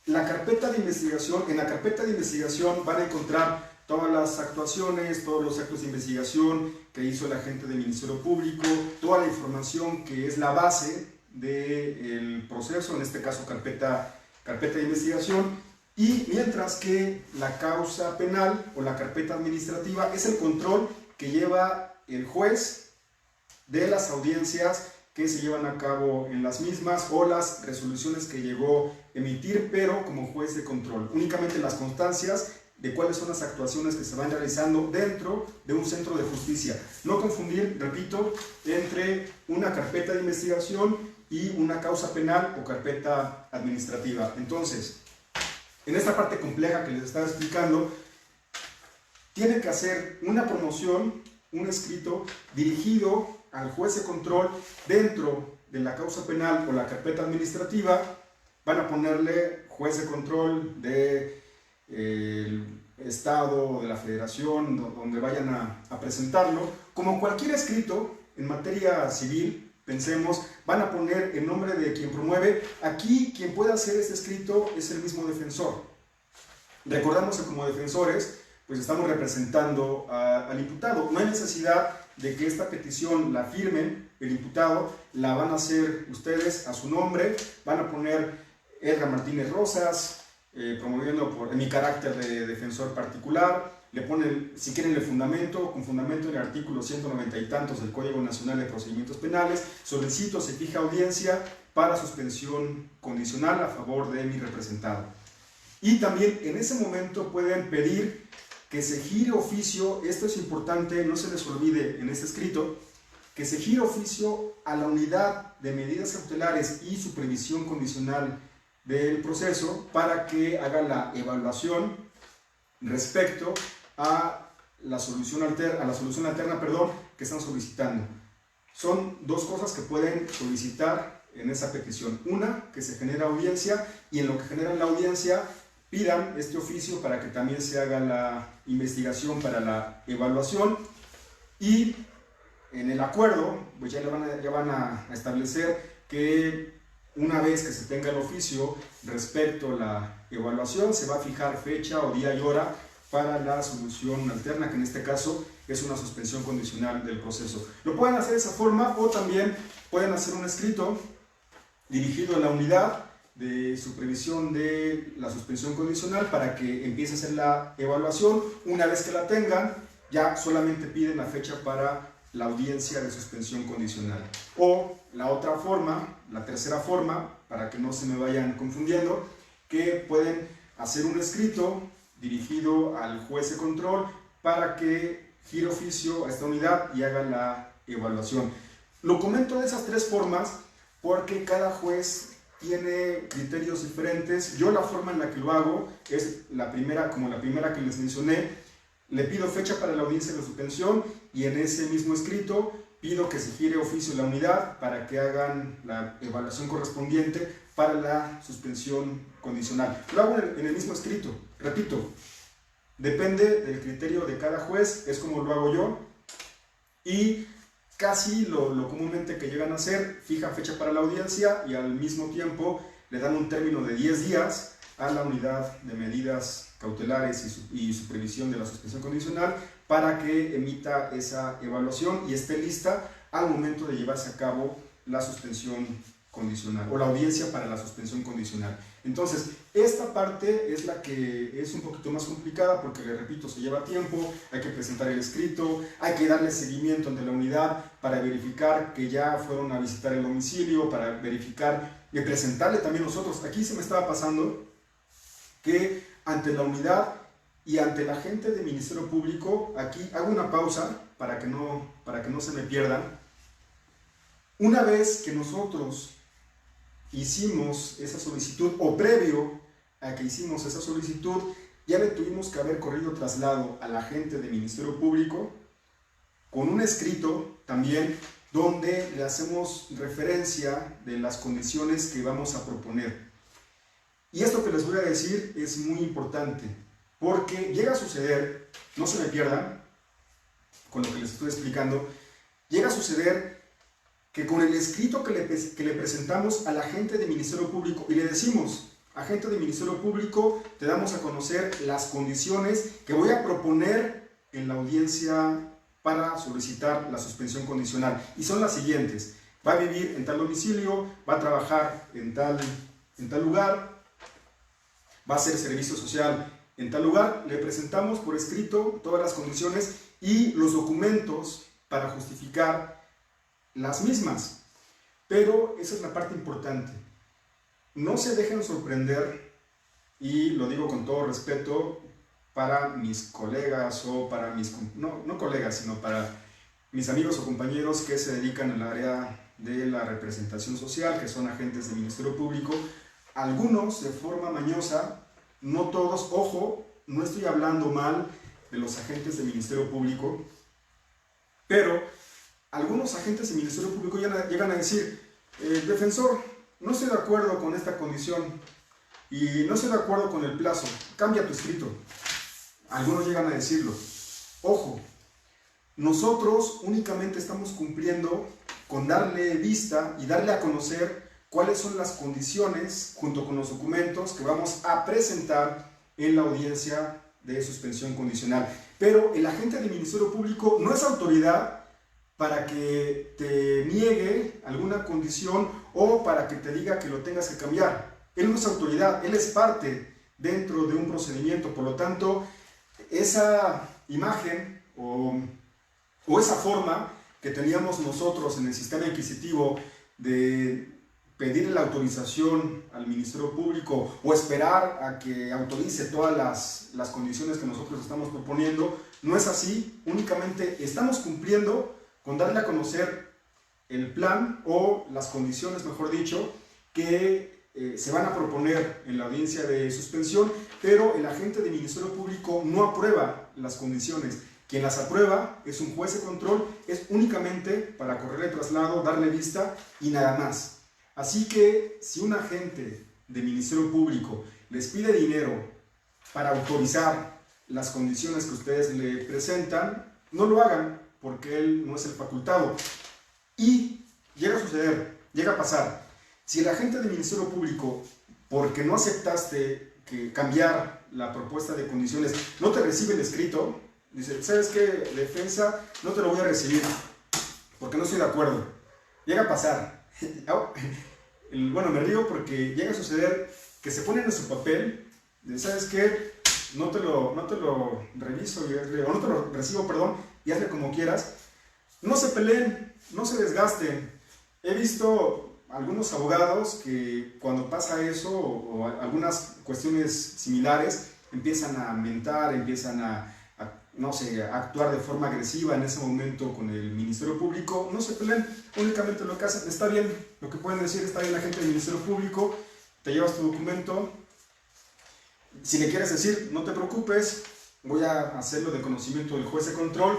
La carpeta de investigación, en la carpeta de investigación van a encontrar todas las actuaciones, todos los actos de investigación que hizo el agente del Ministerio Público, toda la información que es la base del proceso, en este caso carpeta de investigación, y mientras que la causa penal o la carpeta administrativa es el control que lleva el juez de las audiencias que se llevan a cabo en las mismas o las resoluciones que llegó a emitir, pero como juez de control. Únicamente las constancias de cuáles son las actuaciones que se van realizando dentro de un centro de justicia. No confundir, repito, entre una carpeta de investigación y una causa penal o carpeta administrativa. Entonces, en esta parte compleja que les estaba explicando, tiene que hacer una promoción, un escrito dirigido al juez de control dentro de la causa penal o la carpeta administrativa. Van a ponerle juez de control de el estado, de la federación, donde vayan a presentarlo. Como cualquier escrito en materia civil, pensemos, van a poner el nombre de quien promueve. Aquí quien puede hacer este escrito es el mismo defensor. Recordamos que como defensores pues estamos representando al imputado. No hay necesidad de que esta petición la firmen el imputado, la van a hacer ustedes a su nombre, van a poner Edgar Martínez Rosas, promoviendo en mi carácter de defensor particular, le ponen, si quieren, el fundamento, con fundamento en el artículo 190 y tantos del Código Nacional de Procedimientos Penales, solicito se fija audiencia para suspensión condicional a favor de mi representado. Y también en ese momento pueden pedir que se gire oficio, esto es importante, no se les olvide en este escrito, que se gire oficio a la unidad de medidas cautelares y supervisión condicional del proceso para que haga la evaluación respecto a la solución alterna, que están solicitando. Son dos cosas que pueden solicitar en esa petición. Una, que se genere audiencia, y en lo que generan la audiencia pidan este oficio para que también se haga la investigación para la evaluación, y en el acuerdo pues ya van a establecer que una vez que se tenga el oficio respecto a la evaluación, se va a fijar fecha o día y hora para la solución alterna, que en este caso es una suspensión condicional del proceso. Lo pueden hacer de esa forma, o también pueden hacer un escrito dirigido a la unidad de supervisión de la suspensión condicional para que empiece a hacer la evaluación. Una vez que la tengan, ya solamente piden la fecha para la audiencia de suspensión condicional. O la otra forma, la tercera forma, para que no se me vayan confundiendo, que pueden hacer un escrito dirigido al juez de control para que gire oficio a esta unidad y haga la evaluación. Lo comento de esas tres formas porque cada juez tiene criterios diferentes. Yo la forma en la que lo hago es la primera, como la primera que les mencioné. Le pido fecha para la audiencia de suspensión y en ese mismo escrito pido que se gire oficio a la unidad para que hagan la evaluación correspondiente para la suspensión condicional. Lo hago en el mismo escrito, repito, depende del criterio de cada juez, es como lo hago yo, y casi lo comúnmente que llegan a hacer, fijan fecha para la audiencia y al mismo tiempo le dan un término de 10 días a la unidad de medidas cautelares y supervisión de la suspensión condicional para que emita esa evaluación y esté lista al momento de llevarse a cabo la suspensión condicional o la audiencia para la suspensión condicional. Entonces, esta parte es la que es un poquito más complicada porque, le repito, se lleva tiempo, hay que presentar el escrito, hay que darle seguimiento ante la unidad para verificar que ya fueron a visitar el domicilio, para verificar y presentarle también nosotros. Aquí se me estaba pasando que ante la unidad y ante la gente del Ministerio Público, aquí hago una pausa para que no se me pierdan. Una vez que nosotros hicimos esa solicitud, o previo a que hicimos esa solicitud, ya le tuvimos que haber corrido traslado a la gente del Ministerio Público con un escrito también donde le hacemos referencia de las condiciones que vamos a proponer. Y esto que les voy a decir es muy importante, porque llega a suceder, no se me pierdan con lo que les estoy explicando, llega a suceder que con el escrito que le presentamos a la gente del Ministerio Público y le decimos, agente del Ministerio Público, te damos a conocer las condiciones que voy a proponer en la audiencia para solicitar la suspensión condicional, y son las siguientes. va a vivir en tal domicilio, va a trabajar en tal lugar, va a hacer servicio social en tal lugar. Le presentamos por escrito todas las condiciones y los documentos para justificar las mismas. Pero esa es la parte importante. No se dejen sorprender, y lo digo con todo respeto para mis colegas o para mis, no colegas, sino para mis amigos o compañeros que se dedican al área de la representación social, que son agentes del Ministerio Público. Algunos de forma mañosa, no todos, ojo, no estoy hablando mal de los agentes del Ministerio Público, pero algunos agentes del Ministerio Público llegan a decir, defensor, no estoy de acuerdo con esta condición y no estoy de acuerdo con el plazo, cambia tu escrito. Algunos llegan a decirlo. Ojo, nosotros únicamente estamos cumpliendo con darle vista y darle a conocer cuáles son las condiciones junto con los documentos que vamos a presentar en la audiencia de suspensión condicional. Pero el agente del Ministerio Público no es autoridad para que te niegue alguna condición o para que te diga que lo tengas que cambiar. Él no es autoridad, él es parte dentro de un procedimiento. Por lo tanto, esa imagen o esa forma que teníamos nosotros en el sistema inquisitivo de pedir la autorización al Ministerio Público o esperar a que autorice todas las condiciones que nosotros estamos proponiendo, no es así. Únicamente estamos cumpliendo con darle a conocer el plan o las condiciones, mejor dicho, que se van a proponer en la audiencia de suspensión, pero el agente del Ministerio Público no aprueba las condiciones. Quien las aprueba es un juez de control, es únicamente para correr el traslado, darle vista y nada más. Así que si un agente del Ministerio Público les pide dinero para autorizar las condiciones que ustedes le presentan, no lo hagan, porque él no es el facultado. Y llega a suceder, llega a pasar, si el agente del Ministerio Público, porque no aceptaste cambiar la propuesta de condiciones, no te recibe el escrito, dice, ¿sabes qué, defensa? No te lo voy a recibir, porque no estoy de acuerdo. Llega a pasar. Bueno, me río porque llega a suceder que se ponen en su papel, de, ¿sabes qué? No te lo reviso, o no te lo recibo, perdón, y hazle como quieras. No se peleen, no se desgasten. He visto algunos abogados que cuando pasa eso o algunas cuestiones similares empiezan a mentar, empiezan a actuar de forma agresiva en ese momento con el Ministerio Público. No se peleen, únicamente lo que hacen, está bien, lo que pueden decir, está bien la gente del Ministerio Público, te llevas tu documento. Si le quieres decir, no te preocupes, voy a hacerlo de conocimiento del juez de control,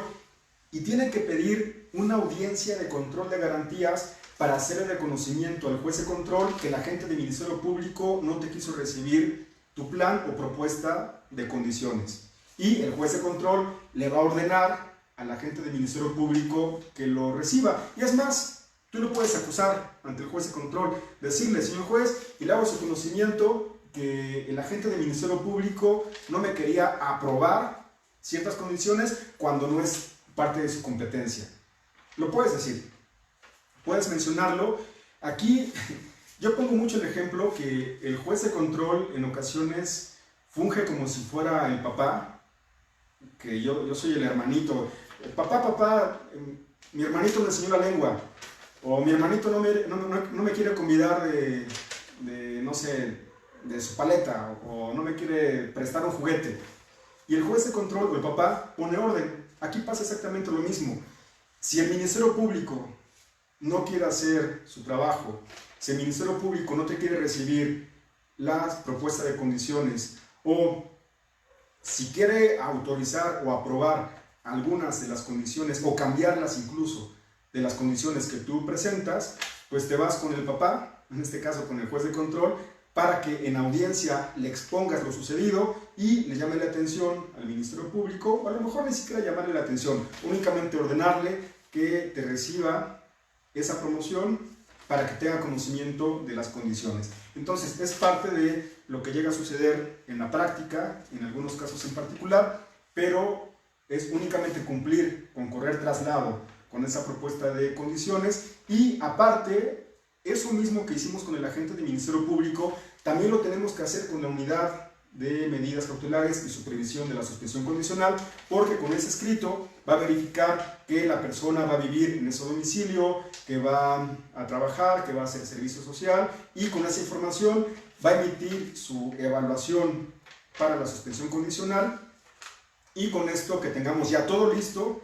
y tiene que pedir una audiencia de control de garantías para hacer el reconocimiento al juez de control que la gente del Ministerio Público no te quiso recibir tu plan o propuesta de condiciones. Y el juez de control le va a ordenar a la gente del Ministerio Público que lo reciba. Y es más, tú lo puedes acusar ante el juez de control, decirle, señor juez, y le hago su conocimiento que el agente del Ministerio Público no me quería aprobar ciertas condiciones cuando no es parte de su competencia. Lo puedes decir, puedes mencionarlo. Aquí yo pongo mucho el ejemplo que el juez de control en ocasiones funge como si fuera el papá, que yo soy el hermanito. Papá, mi hermanito me enseñó la lengua, o mi hermanito no me quiere convidar no sé, de su paleta, o no me quiere prestar un juguete. Y el juez de control o el papá pone orden. Aquí pasa exactamente lo mismo. Si el Ministerio Público no quiere hacer su trabajo, si el Ministerio Público no te quiere recibir las propuestas de condiciones, o si quiere autorizar o aprobar algunas de las condiciones, o cambiarlas incluso de las condiciones que tú presentas, pues te vas con el papá, en este caso con el juez de control, para que en audiencia le expongas lo sucedido y le llame la atención al Ministerio Público, o a lo mejor ni siquiera llamarle la atención, únicamente ordenarle que te reciba esa promoción para que tenga conocimiento de las condiciones. Entonces, es parte de lo que llega a suceder en la práctica, en algunos casos en particular, pero es únicamente cumplir con correr traslado con esa propuesta de condiciones. Y aparte, eso mismo que hicimos con el agente del Ministerio Público, también lo tenemos que hacer con la unidad de medidas cautelares y supervisión de la suspensión condicional, porque con ese escrito va a verificar que la persona va a vivir en ese domicilio, que va a trabajar, que va a hacer servicio social, y con esa información va a emitir su evaluación para la suspensión condicional. Y con esto que tengamos ya todo listo,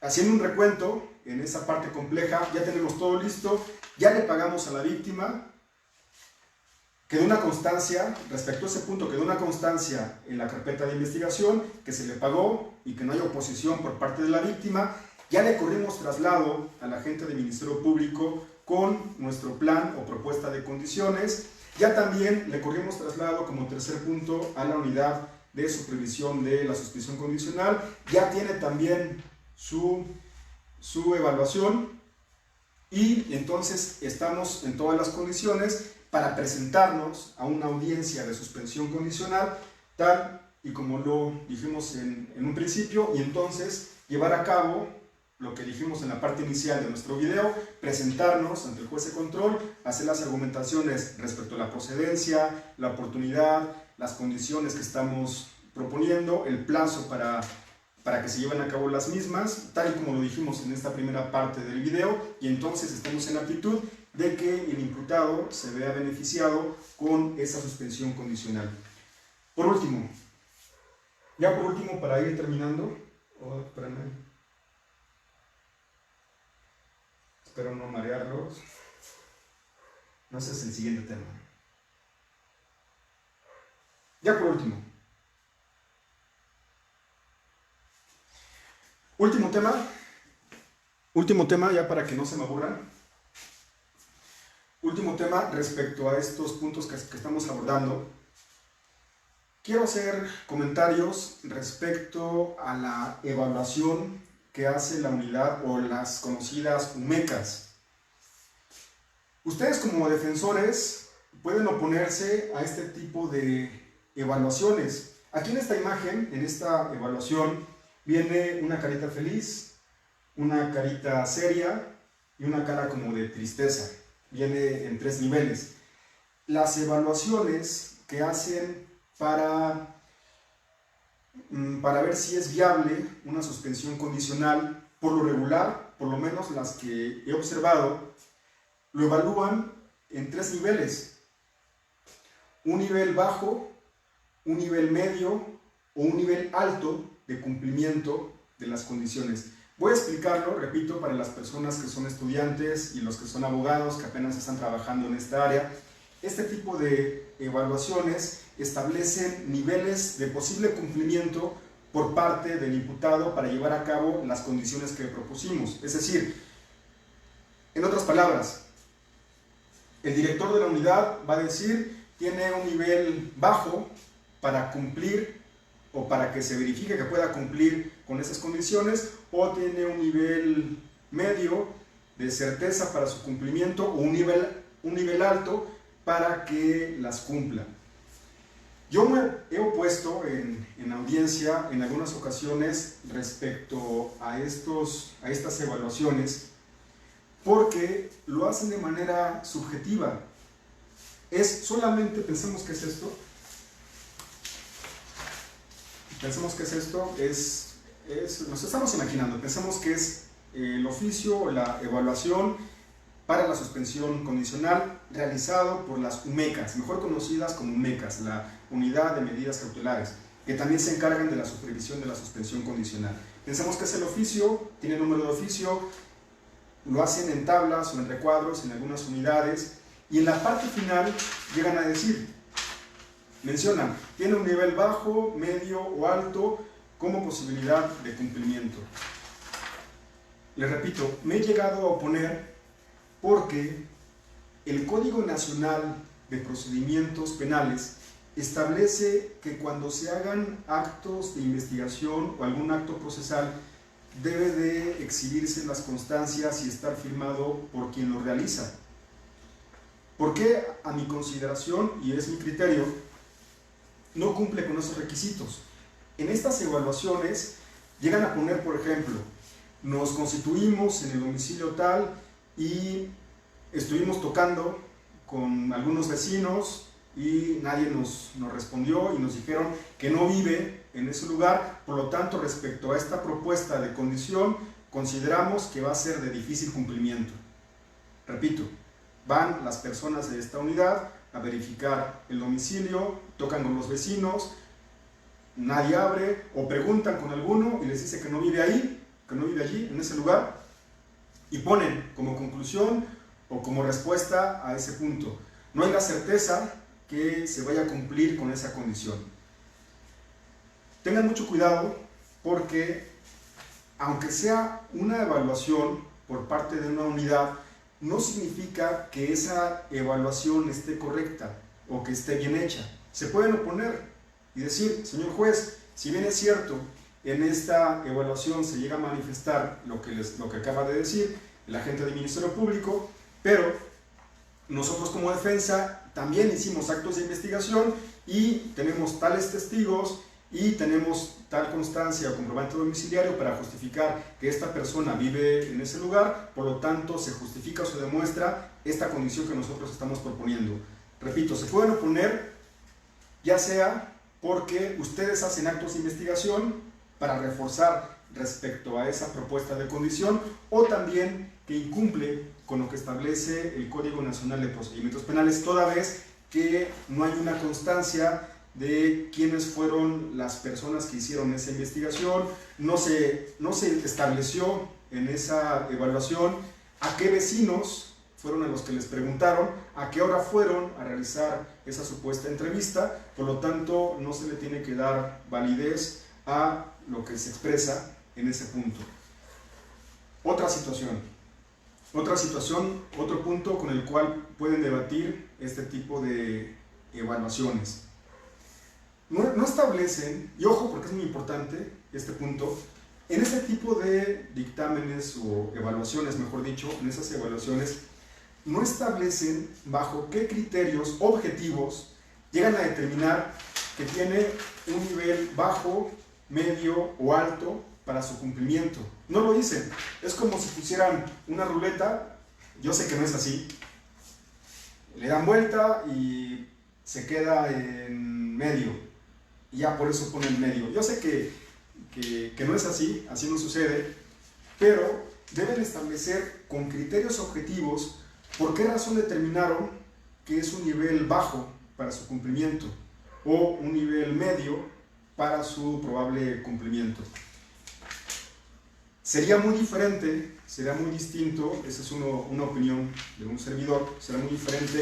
haciendo un recuento en esa parte compleja, ya tenemos todo listo, ya le pagamos a la víctima, quedó una constancia, respecto a ese punto, quedó una constancia en la carpeta de investigación que se le pagó y que no hay oposición por parte de la víctima. Ya le corrimos traslado al agente del Ministerio Público con nuestro plan o propuesta de condiciones. Ya también le corrimos traslado como tercer punto a la unidad de supervisión de la suspensión condicional. Ya tiene también su evaluación, y entonces estamos en todas las condiciones para presentarnos a una audiencia de suspensión condicional, tal y como lo dijimos en un principio, y entonces llevar a cabo lo que dijimos en la parte inicial de nuestro video, presentarnos ante el juez de control, hacer las argumentaciones respecto a la procedencia, la oportunidad, las condiciones que estamos proponiendo, el plazo para que se lleven a cabo las mismas, tal y como lo dijimos en esta primera parte del video, y entonces estamos en la actitud de que el imputado se vea beneficiado con esa suspensión condicional. Por último, para ir terminando, espero no marearlos, no, ese es el siguiente tema. Ya por último, último tema, ya para que no se me aburran. Último tema respecto a estos puntos que estamos abordando. Quiero hacer comentarios respecto a la evaluación que hace la unidad o las conocidas UMECAS. Ustedes como defensores pueden oponerse a este tipo de evaluaciones. Aquí en esta imagen, en esta evaluación, viene una carita feliz, una carita seria y una cara como de tristeza. Viene en 3 niveles. Las evaluaciones que hacen para ver si es viable una suspensión condicional, por lo regular, por lo menos las que he observado, lo evalúan en 3 niveles. Un nivel bajo, un nivel medio o un nivel alto de cumplimiento de las condiciones. Voy a explicarlo, repito, para las personas que son estudiantes y los que son abogados que apenas están trabajando en esta área. Este tipo de evaluaciones establecen niveles de posible cumplimiento por parte del imputado para llevar a cabo las condiciones que propusimos. Es decir, en otras palabras, el director de la unidad va a decir, tiene un nivel bajo para cumplir o para que se verifique que pueda cumplir con esas condiciones, o tiene un nivel medio de certeza para su cumplimiento, o un nivel alto para que las cumpla. Yo me he opuesto en audiencia en algunas ocasiones respecto a estas evaluaciones, porque lo hacen de manera subjetiva. Es solamente, pensemos que es esto, nos estamos imaginando, pensemos que es el oficio o la evaluación para la suspensión condicional realizado por las UMECAS, mejor conocidas como UMECAS, la Unidad de Medidas Cautelares, que también se encargan de la supervisión de la suspensión condicional. Pensemos que es el oficio, tiene número de oficio, lo hacen en tablas o en recuadros en algunas unidades, y en la parte final llegan a decir, mencionan, tiene un nivel bajo, medio o alto como posibilidad de cumplimiento. Les repito, me he llegado a oponer porque el Código Nacional de Procedimientos Penales establece que cuando se hagan actos de investigación o algún acto procesal debe de exhibirse las constancias y estar firmado por quien lo realiza. ¿Por qué, a mi consideración, y es mi criterio, no cumple con esos requisitos? En estas evaluaciones llegan a poner, por ejemplo, Nos constituimos en el domicilio tal y estuvimos tocando con algunos vecinos y nadie nos respondió y nos dijeron que no vive en ese lugar. Por lo tanto, respecto a esta propuesta de condición, consideramos que va a ser de difícil cumplimiento. Repito, van las personas de esta unidad a verificar el domicilio, tocan con los vecinos, nadie abre, o preguntan con alguno y les dice que no vive ahí, que no vive allí, en ese lugar, y ponen como conclusión o como respuesta a ese punto: no hay la certeza que se vaya a cumplir con esa condición. Tengan mucho cuidado, porque aunque sea una evaluación por parte de una unidad, no significa que esa evaluación esté correcta o que esté bien hecha. Se pueden oponer y decir: señor juez, si bien es cierto, en esta evaluación se llega a manifestar lo que acaba de decir el agente del Ministerio Público, pero nosotros como defensa también hicimos actos de investigación y tenemos tales testigos y tenemos tal constancia o comprobante domiciliario para justificar que esta persona vive en ese lugar, por lo tanto se justifica o se demuestra esta condición que nosotros estamos proponiendo. Repito, se pueden oponer, ya sea porque ustedes hacen actos de investigación para reforzar respecto a esa propuesta de condición, o también que incumple con lo que establece el Código Nacional de Procedimientos Penales, toda vez que no hay una constancia de quiénes fueron las personas que hicieron esa investigación, no se estableció en esa evaluación a qué vecinos fueron a los que les preguntaron, a qué hora fueron a realizar esa supuesta entrevista. Por lo tanto, no se le tiene que dar validez a lo que se expresa en ese punto. Otra situación, otro punto con el cual pueden debatir este tipo de evaluaciones. No establecen, y ojo porque es muy importante este punto, en este tipo de dictámenes o evaluaciones, mejor dicho, en esas evaluaciones, no establecen bajo qué criterios objetivos llegan a determinar que tiene un nivel bajo, medio o alto para su cumplimiento. No lo dicen. Es como si pusieran una ruleta. Yo sé que no es así. Le dan vuelta y se queda en medio, y ya por eso ponen medio. Yo sé que no es así, así no sucede, pero deben establecer con criterios objetivos por qué razón determinaron que es un nivel bajo para su cumplimiento o un nivel medio para su probable cumplimiento. Sería muy diferente, será muy distinto, esa es una opinión de un servidor, será muy diferente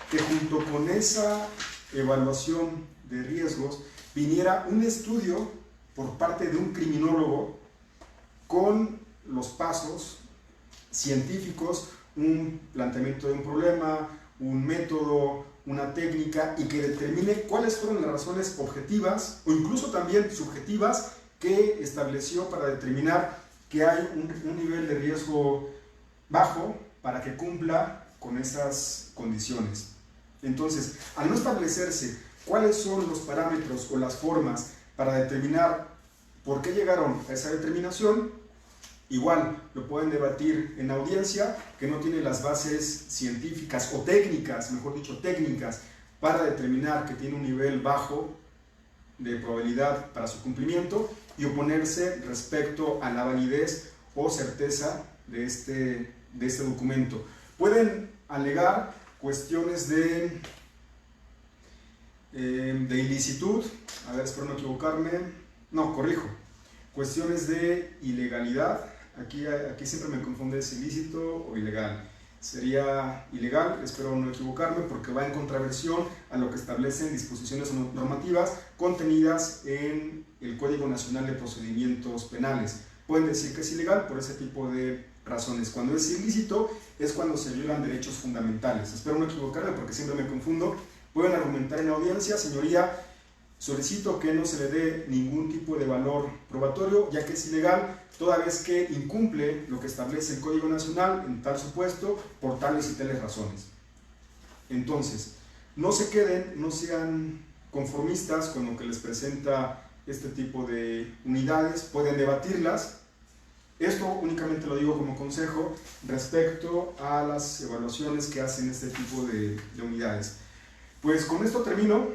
que junto con esa evaluación de riesgos viniera un estudio por parte de un criminólogo con los pasos científicos, un planteamiento de un problema, un método, una técnica, y que determine cuáles fueron las razones objetivas o incluso también subjetivas que estableció para determinar que hay un nivel de riesgo bajo para que cumpla con esas condiciones. Entonces, al no establecerse cuáles son los parámetros o las formas para determinar por qué llegaron a esa determinación, igual lo pueden debatir en audiencia, que no tiene las bases científicas o técnicas, mejor dicho técnicas, para determinar que tiene un nivel bajo de probabilidad para su cumplimiento, y oponerse respecto a la validez o certeza de este documento. Pueden alegar cuestiones de ilicitud, a ver, espero no equivocarme, no, corrijo, cuestiones de ilegalidad. Aquí siempre me confunde si ilícito o ilegal. Sería ilegal, espero no equivocarme, porque va en contraversión a lo que establecen disposiciones normativas contenidas en el Código Nacional de Procedimientos Penales. Pueden decir que es ilegal por ese tipo de razones. Cuando es ilícito es cuando se violan derechos fundamentales. Espero no equivocarme porque siempre me confundo. Pueden argumentar en audiencia: señoría, solicito que no se le dé ningún tipo de valor probatorio, ya que es ilegal, toda vez que incumple lo que establece el Código Nacional en tal supuesto por tales y tales razones. Entonces, no se queden, no sean conformistas con lo que les presenta este tipo de unidades, pueden debatirlas. Esto únicamente lo digo como consejo respecto a las evaluaciones que hacen este tipo de unidades. Pues con esto termino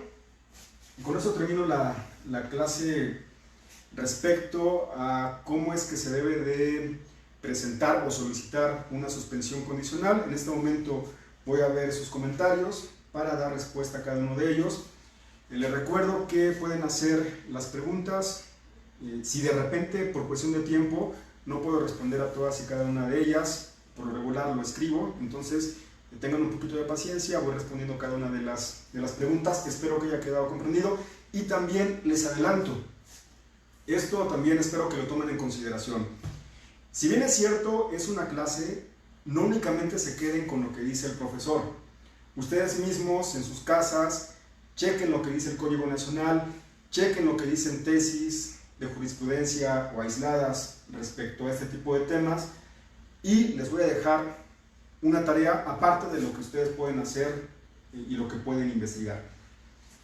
la clase respecto a cómo es que se debe de presentar o solicitar una suspensión condicional. En este momento voy a ver sus comentarios para dar respuesta a cada uno de ellos. Les recuerdo que pueden hacer las preguntas. Si de repente, por cuestión de tiempo, no puedo responder a todas y cada una de ellas, por lo regular lo escribo, entonces tengan un poquito de paciencia, voy respondiendo cada una de las preguntas, espero que haya quedado comprendido. Y también les adelanto, esto también espero que lo tomen en consideración. Si bien es cierto, es una clase, no únicamente se queden con lo que dice el profesor. Ustedes mismos en sus casas, chequen lo que dice el Código Nacional, chequen lo que dicen tesis de jurisprudencia o aisladas respecto a este tipo de temas, y les voy a dejar una tarea aparte de lo que ustedes pueden hacer y lo que pueden investigar.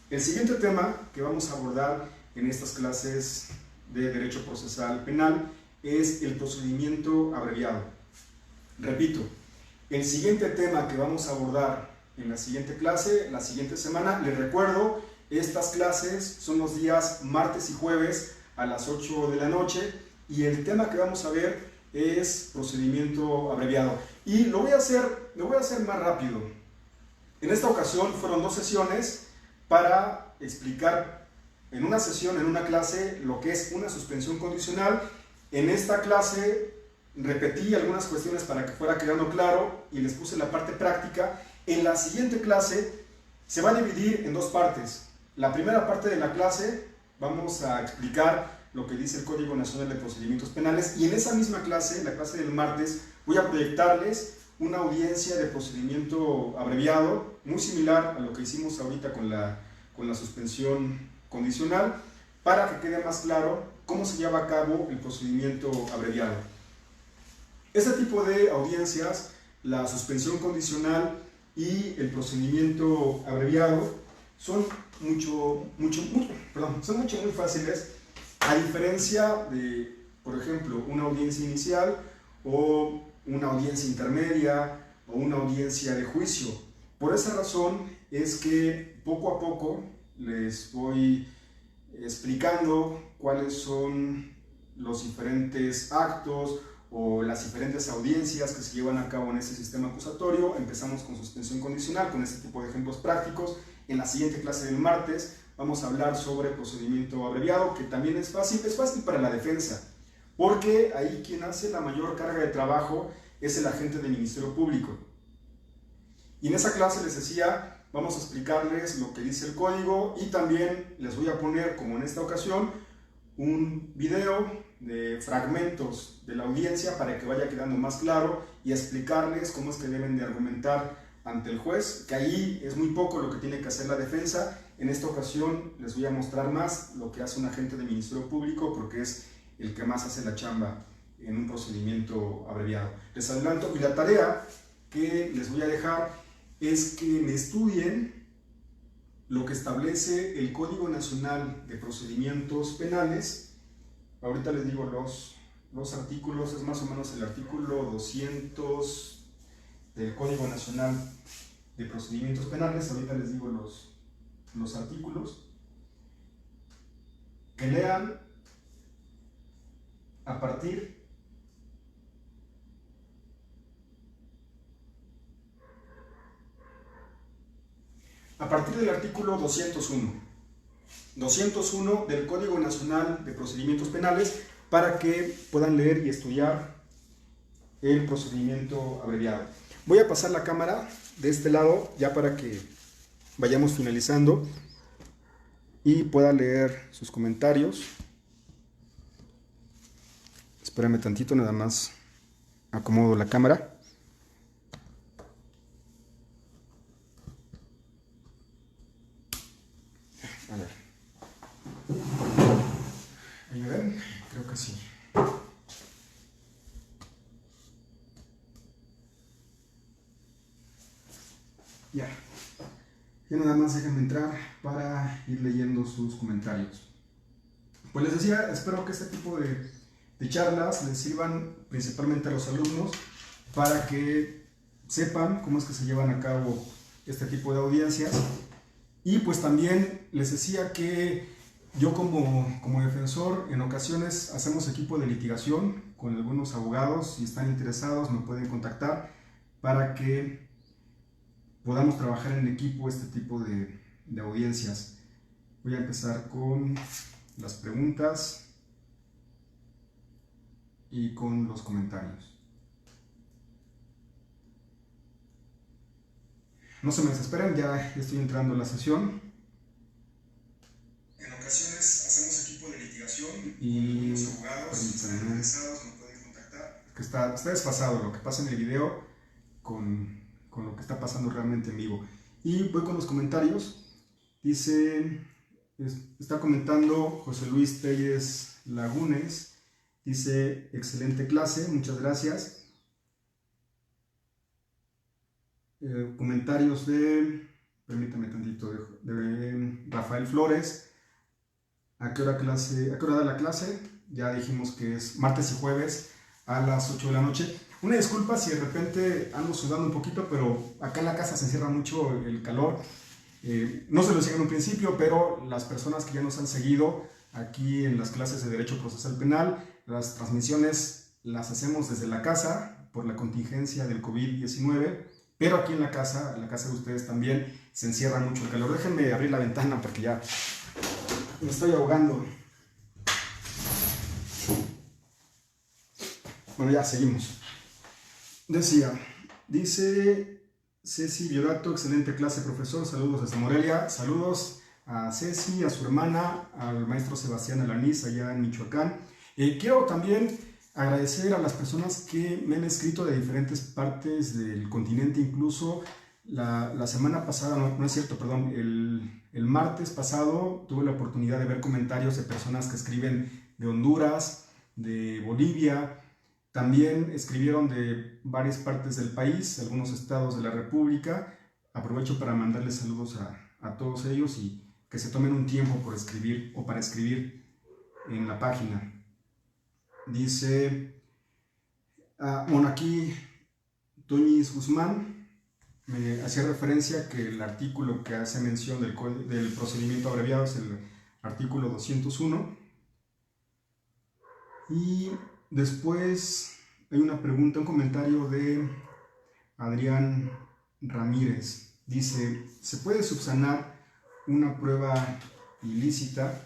El siguiente tema que vamos a abordar en estas clases de Derecho Procesal Penal es el procedimiento abreviado. Repito, el siguiente tema que vamos a abordar en la siguiente clase, la siguiente semana, les recuerdo, estas clases son los días martes y jueves a las 8 de la noche, y el tema que vamos a ver es procedimiento abreviado. Y lo voy a hacer más rápido. En esta ocasión fueron 2 sesiones para explicar en una sesión, en una clase, lo que es una suspensión condicional. En esta clase repetí algunas cuestiones para que fuera quedando claro y les puse la parte práctica. En la siguiente clase se va a dividir en 2 partes. La primera parte de la clase vamos a explicar lo que dice el Código Nacional de Procedimientos Penales, y en esa misma clase, la clase del martes, voy a proyectarles una audiencia de procedimiento abreviado, muy similar a lo que hicimos ahorita con la suspensión condicional, para que quede más claro cómo se lleva a cabo el procedimiento abreviado. Este tipo de audiencias, la suspensión condicional y el procedimiento abreviado, son muy fáciles, a diferencia de, por ejemplo, una audiencia inicial o una audiencia intermedia o una audiencia de juicio. Por esa razón es que poco a poco les voy explicando cuáles son los diferentes actos o las diferentes audiencias que se llevan a cabo en este sistema acusatorio. Empezamos con suspensión condicional, con este tipo de ejemplos prácticos. En la siguiente clase del martes vamos a hablar sobre procedimiento abreviado, que también es fácil para la defensa, porque ahí quien hace la mayor carga de trabajo es el agente del Ministerio Público. Y en esa clase les decía, vamos a explicarles lo que dice el código, y también les voy a poner, como en esta ocasión, un video de fragmentos de la audiencia para que vaya quedando más claro, y explicarles cómo es que deben de argumentar ante el juez, que ahí es muy poco lo que tiene que hacer la defensa. En esta ocasión les voy a mostrar más lo que hace un agente del Ministerio Público, porque es el que más hace la chamba en un procedimiento abreviado. Les adelanto, y la tarea que les voy a dejar es que me estudien lo que establece el Código Nacional de Procedimientos Penales. Ahorita les digo los artículos, es más o menos el artículo 200 del Código Nacional de Procedimientos Penales. Ahorita les digo los artículos. Que lean a partir del artículo 201 del Código Nacional de Procedimientos Penales, para que puedan leer y estudiar el procedimiento abreviado. Voy a pasar la cámara de este lado ya para que vayamos finalizando y pueda leer sus comentarios. Espérame tantito, nada más acomodo la cámara. A ver. ¿Ahí me ven? Creo que sí. Ya nada más déjenme entrar para ir leyendo sus comentarios. Pues les decía, espero que este tipo de charlas les sirvan principalmente a los alumnos para que sepan cómo es que se llevan a cabo este tipo de audiencias. Y pues también les decía que yo como defensor en ocasiones hacemos equipo de litigación con algunos abogados. Si están interesados me pueden contactar para que podamos trabajar en equipo este tipo de audiencias. Voy a empezar con las preguntas y con los comentarios. No se me desesperen, ya estoy entrando en la sesión. En ocasiones hacemos equipo de litigación y los abogados, si están interesados, me pueden contactar. Que está desfasado lo que pasa en el video con lo que está pasando realmente en vivo. Y voy con los comentarios. Dice, está comentando José Luis Telles Lagunes. Dice, excelente clase, muchas gracias. Comentarios permítame tantito, de Rafael Flores. ¿A qué hora da la clase? Ya dijimos que es martes y jueves a las 8 de la noche. Una disculpa si de repente ando sudando un poquito, pero acá en la casa se encierra mucho el calor. No se lo decía en un principio, pero las personas que ya nos han seguido aquí en las clases de Derecho Procesal Penal, las transmisiones las hacemos desde la casa por la contingencia del COVID-19. Pero aquí en la casa de ustedes también se encierra mucho el calor. Déjenme abrir la ventana porque ya me estoy ahogando. Bueno, ya seguimos. Dice Ceci Viorato, excelente clase, profesor. Saludos desde Morelia. Saludos a Ceci, a su hermana, al maestro Sebastián Alaniz allá en Michoacán. Quiero también agradecer a las personas que me han escrito de diferentes partes del continente, incluso la semana pasada, no es cierto, perdón, el martes pasado tuve la oportunidad de ver comentarios de personas que escriben de Honduras, de Bolivia, también escribieron de varias partes del país, algunos estados de la República. Aprovecho para mandarles saludos a todos ellos y que se tomen un tiempo por escribir o para escribir en la página. Dice, bueno, aquí Toñis Guzmán me hacía referencia que el artículo que hace mención del procedimiento abreviado es el artículo 201. Y después hay una pregunta, un comentario de Adrián Ramírez. Dice, ¿se puede subsanar una prueba ilícita?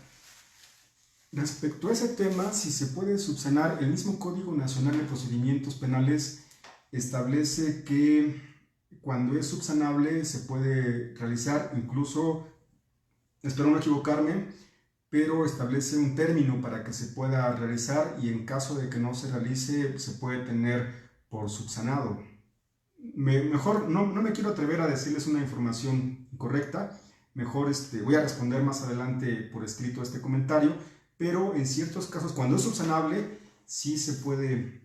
Respecto a ese tema, si se puede subsanar, el mismo Código Nacional de Procedimientos Penales establece que cuando es subsanable se puede realizar, incluso, espero no equivocarme, pero establece un término para que se pueda realizar y en caso de que no se realice se puede tener por subsanado. Mejor no me quiero atrever a decirles una información correcta, mejor voy a responder más adelante por escrito este comentario, pero en ciertos casos cuando es subsanable sí se puede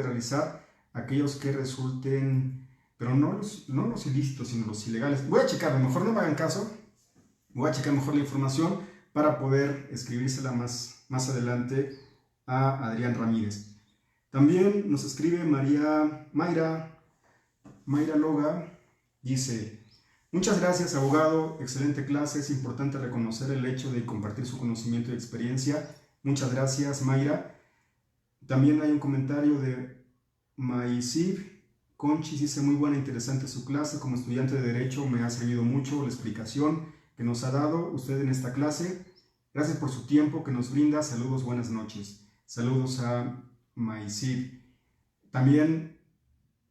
realizar aquellos que resulten, pero no los ilícitos sino los ilegales. Voy a checarlo, mejor no me hagan caso, voy a checar mejor la información para poder escribírsela más adelante a Adrián Ramírez. También nos escribe Mayra Loga, dice, muchas gracias abogado, excelente clase, es importante reconocer el hecho de compartir su conocimiento y experiencia. Muchas gracias Mayra. También hay un comentario de Maisib Conchis, dice muy buena, interesante su clase, como estudiante de Derecho me ha servido mucho la explicación que nos ha dado usted en esta clase. Gracias por su tiempo que nos brinda. Saludos, buenas noches. Saludos a Maicid. También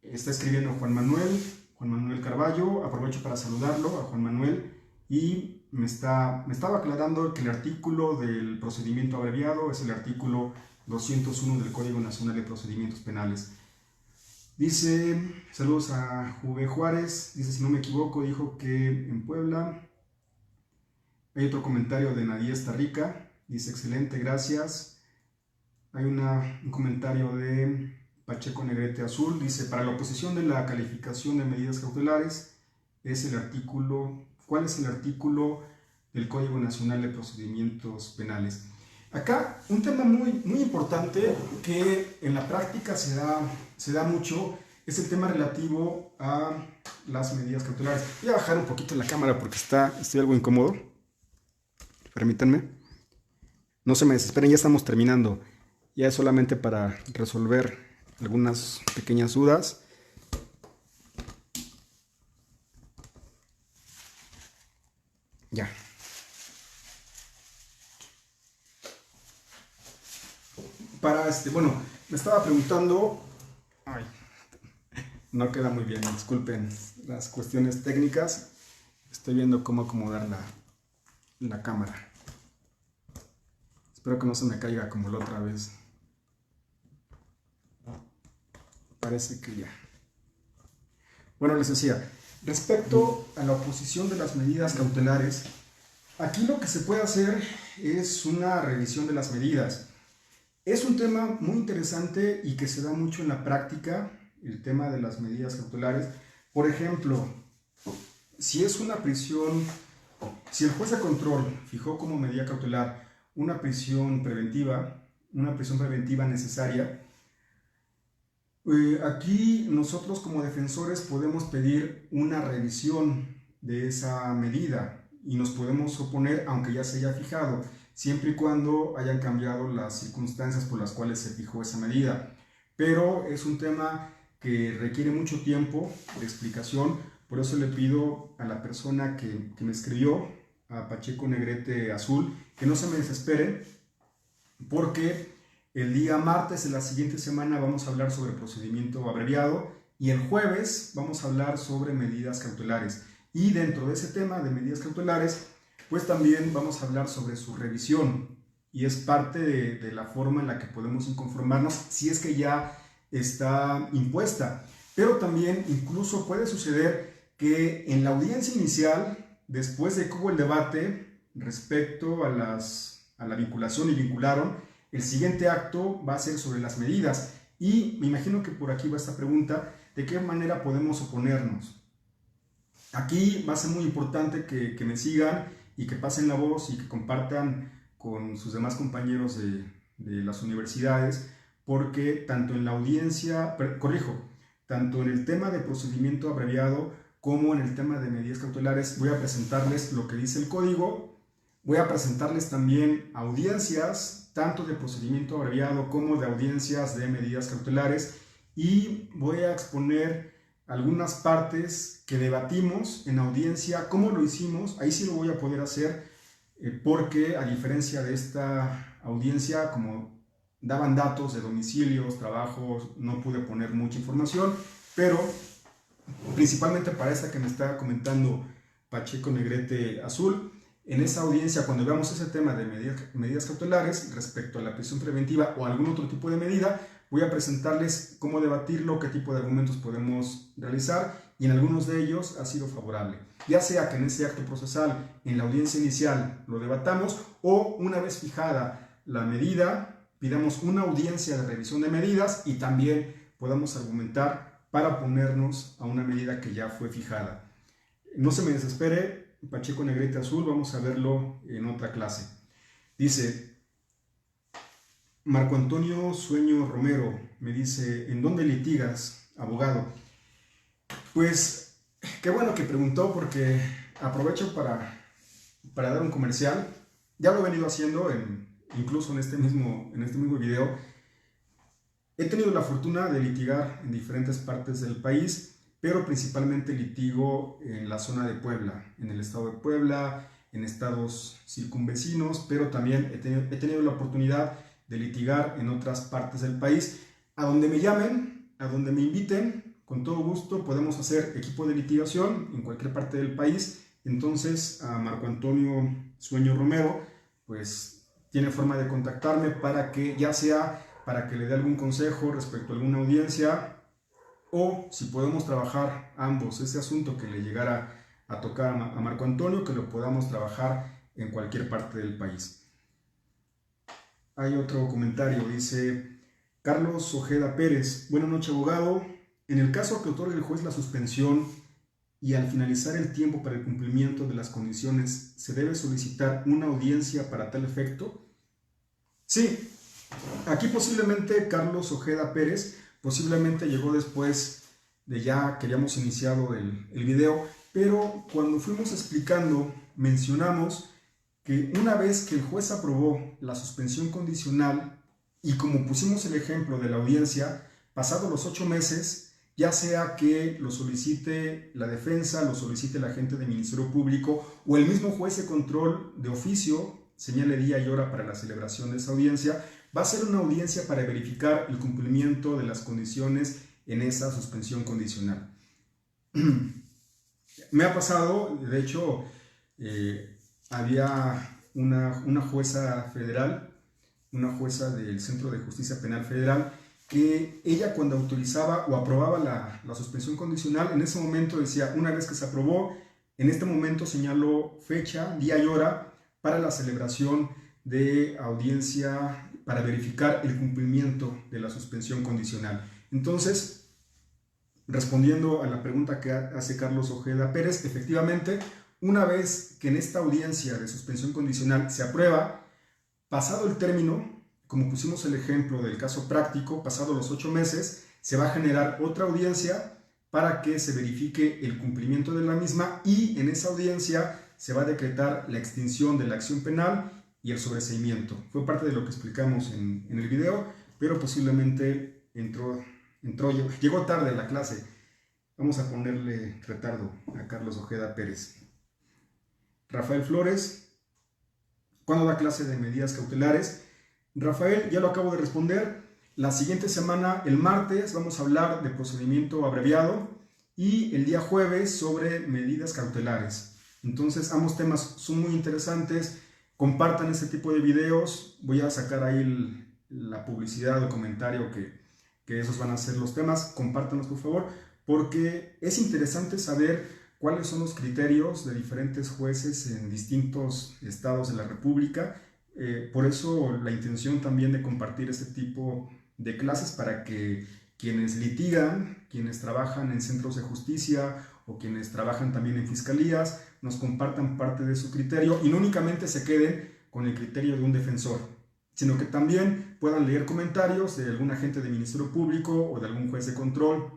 está escribiendo Juan Manuel Carballo. Aprovecho para saludarlo a Juan Manuel. Y me estaba aclarando que el artículo del procedimiento abreviado es el artículo 201 del Código Nacional de Procedimientos Penales. Dice, saludos a Juve Juárez. Dice, si no me equivoco, dijo que en Puebla. Hay otro comentario de Nadia Estarrica, dice excelente, gracias. Hay un comentario de Pacheco Negrete Azul, dice para la oposición de la calificación de medidas cautelares, ¿cuál es el artículo del Código Nacional de Procedimientos Penales? Acá un tema muy importante que en la práctica se da mucho es el tema relativo a las medidas cautelares. Voy a bajar un poquito la cámara porque estoy algo incómodo. Permítanme. No se me desesperen, ya estamos terminando. Ya es solamente para resolver algunas pequeñas dudas. Ya. Bueno, me estaba preguntando. Ay, no queda muy bien, disculpen las cuestiones técnicas. Estoy viendo cómo acomodar la cámara. Espero que no se me caiga como la otra vez. Parece que ya. Bueno, les decía, respecto a la oposición de las medidas cautelares, aquí lo que se puede hacer es una revisión de las medidas. Es un tema muy interesante y que se da mucho en la práctica, el tema de las medidas cautelares. Por ejemplo, si es una prisión, si el juez de control fijó como medida cautelar una prisión preventiva necesaria, aquí nosotros como defensores podemos pedir una revisión de esa medida y nos podemos oponer aunque ya se haya fijado, siempre y cuando hayan cambiado las circunstancias por las cuales se fijó esa medida. Pero es un tema que requiere mucho tiempo de explicación, por eso le pido a la persona que me escribió, a Pacheco Negrete Azul, que no se me desespere, porque el día martes de la siguiente semana vamos a hablar sobre procedimiento abreviado y el jueves vamos a hablar sobre medidas cautelares. Y dentro de ese tema de medidas cautelares, pues también vamos a hablar sobre su revisión y es parte de la forma en la que podemos inconformarnos si es que ya está impuesta. Pero también incluso puede suceder que en la audiencia inicial, después de que hubo el debate respecto a la vinculación y vincularon, el siguiente acto va a ser sobre las medidas. Y me imagino que por aquí va esta pregunta, ¿de qué manera podemos oponernos? Aquí va a ser muy importante que me sigan y que pasen la voz y que compartan con sus demás compañeros de las universidades, porque tanto en la audiencia, tanto en el tema de procedimiento abreviado como en el tema de medidas cautelares, voy a presentarles lo que dice el código, voy a presentarles también audiencias, tanto de procedimiento abreviado como de audiencias de medidas cautelares, y voy a exponer algunas partes que debatimos en audiencia, cómo lo hicimos, ahí sí lo voy a poder hacer, porque a diferencia de esta audiencia, como daban datos de domicilios, trabajos, no pude poner mucha información, pero principalmente para esta que me está comentando Pacheco Negrete Azul, en esa audiencia, cuando veamos ese tema de medidas cautelares respecto a la prisión preventiva o algún otro tipo de medida, voy a presentarles cómo debatirlo, qué tipo de argumentos podemos realizar, y en algunos de ellos ha sido favorable. Ya sea que en ese acto procesal, en la audiencia inicial, lo debatamos, o una vez fijada la medida, pidamos una audiencia de revisión de medidas y también podamos argumentar para oponernos a una medida que ya fue fijada. No se me desespere, Pacheco Negrete Azul, vamos a verlo en otra clase. Dice Marco Antonio Sueño Romero, me dice, ¿en dónde litigas, abogado? Pues qué bueno que preguntó, porque aprovecho para dar un comercial. Ya lo he venido haciendo incluso en este mismo video. He tenido la fortuna de litigar en diferentes partes del país, pero principalmente litigo en la zona de Puebla, en el estado de Puebla, en estados circunvecinos, pero también he tenido la oportunidad de litigar en otras partes del país. A donde me llamen, a donde me inviten, con todo gusto podemos hacer equipo de litigación en cualquier parte del país. Entonces a Marco Antonio Sueño Romero, pues tiene forma de contactarme para que, ya sea para que le dé algún consejo respecto a alguna audiencia, o si podemos trabajar ambos ese asunto que le llegara a tocar a Marco Antonio, que lo podamos trabajar en cualquier parte del país. Hay otro comentario, dice Carlos Ojeda Pérez, buenas noches, abogado. En el caso que otorgue el juez la suspensión y al finalizar el tiempo para el cumplimiento de las condiciones, ¿se debe solicitar una audiencia para tal efecto? Sí, aquí posiblemente Carlos Ojeda Pérez, posiblemente llegó después de ya que habíamos iniciado el video, pero cuando fuimos explicando, mencionamos que una vez que el juez aprobó la suspensión condicional y como pusimos el ejemplo de la audiencia, pasados los 8 meses, ya sea que lo solicite la defensa, lo solicite el agente del Ministerio Público o el mismo juez de control de oficio, señale día y hora para la celebración de esa audiencia, va a ser una audiencia para verificar el cumplimiento de las condiciones en esa suspensión condicional. Me ha pasado, de hecho, había una jueza federal, una jueza del Centro de Justicia Penal Federal, que ella cuando autorizaba o aprobaba la suspensión condicional, en ese momento decía, una vez que se aprobó, en este momento señaló fecha, día y hora para la celebración de audiencia para verificar el cumplimiento de la suspensión condicional. Entonces, respondiendo a la pregunta que hace Carlos Ojeda Pérez, efectivamente, una vez que en esta audiencia de suspensión condicional se aprueba, pasado el término, como pusimos el ejemplo del caso práctico, pasado los 8 meses, se va a generar otra audiencia para que se verifique el cumplimiento de la misma y en esa audiencia se va a decretar la extinción de la acción penal y el sobreseimiento. Fue parte de lo que explicamos en el video, pero posiblemente llegó tarde a la clase. Vamos a ponerle retardo a Carlos Ojeda Pérez. Rafael Flores, ¿cuándo da clase de medidas cautelares? Rafael, ya lo acabo de responder. La siguiente semana, el martes, vamos a hablar de procedimiento abreviado y el día jueves sobre medidas cautelares. Entonces, ambos temas son muy interesantes. Compartan este tipo de videos. Voy a sacar ahí la publicidad o comentario que esos van a ser los temas. Compártanlos, por favor, porque es interesante saber cuáles son los criterios de diferentes jueces en distintos estados de la República. Por eso la intención también de compartir este tipo de clases para que quienes litigan, quienes trabajan en centros de justicia o quienes trabajan también en fiscalías, nos compartan parte de su criterio y no únicamente se queden con el criterio de un defensor, sino que también puedan leer comentarios de algún agente del Ministerio Público o de algún juez de control.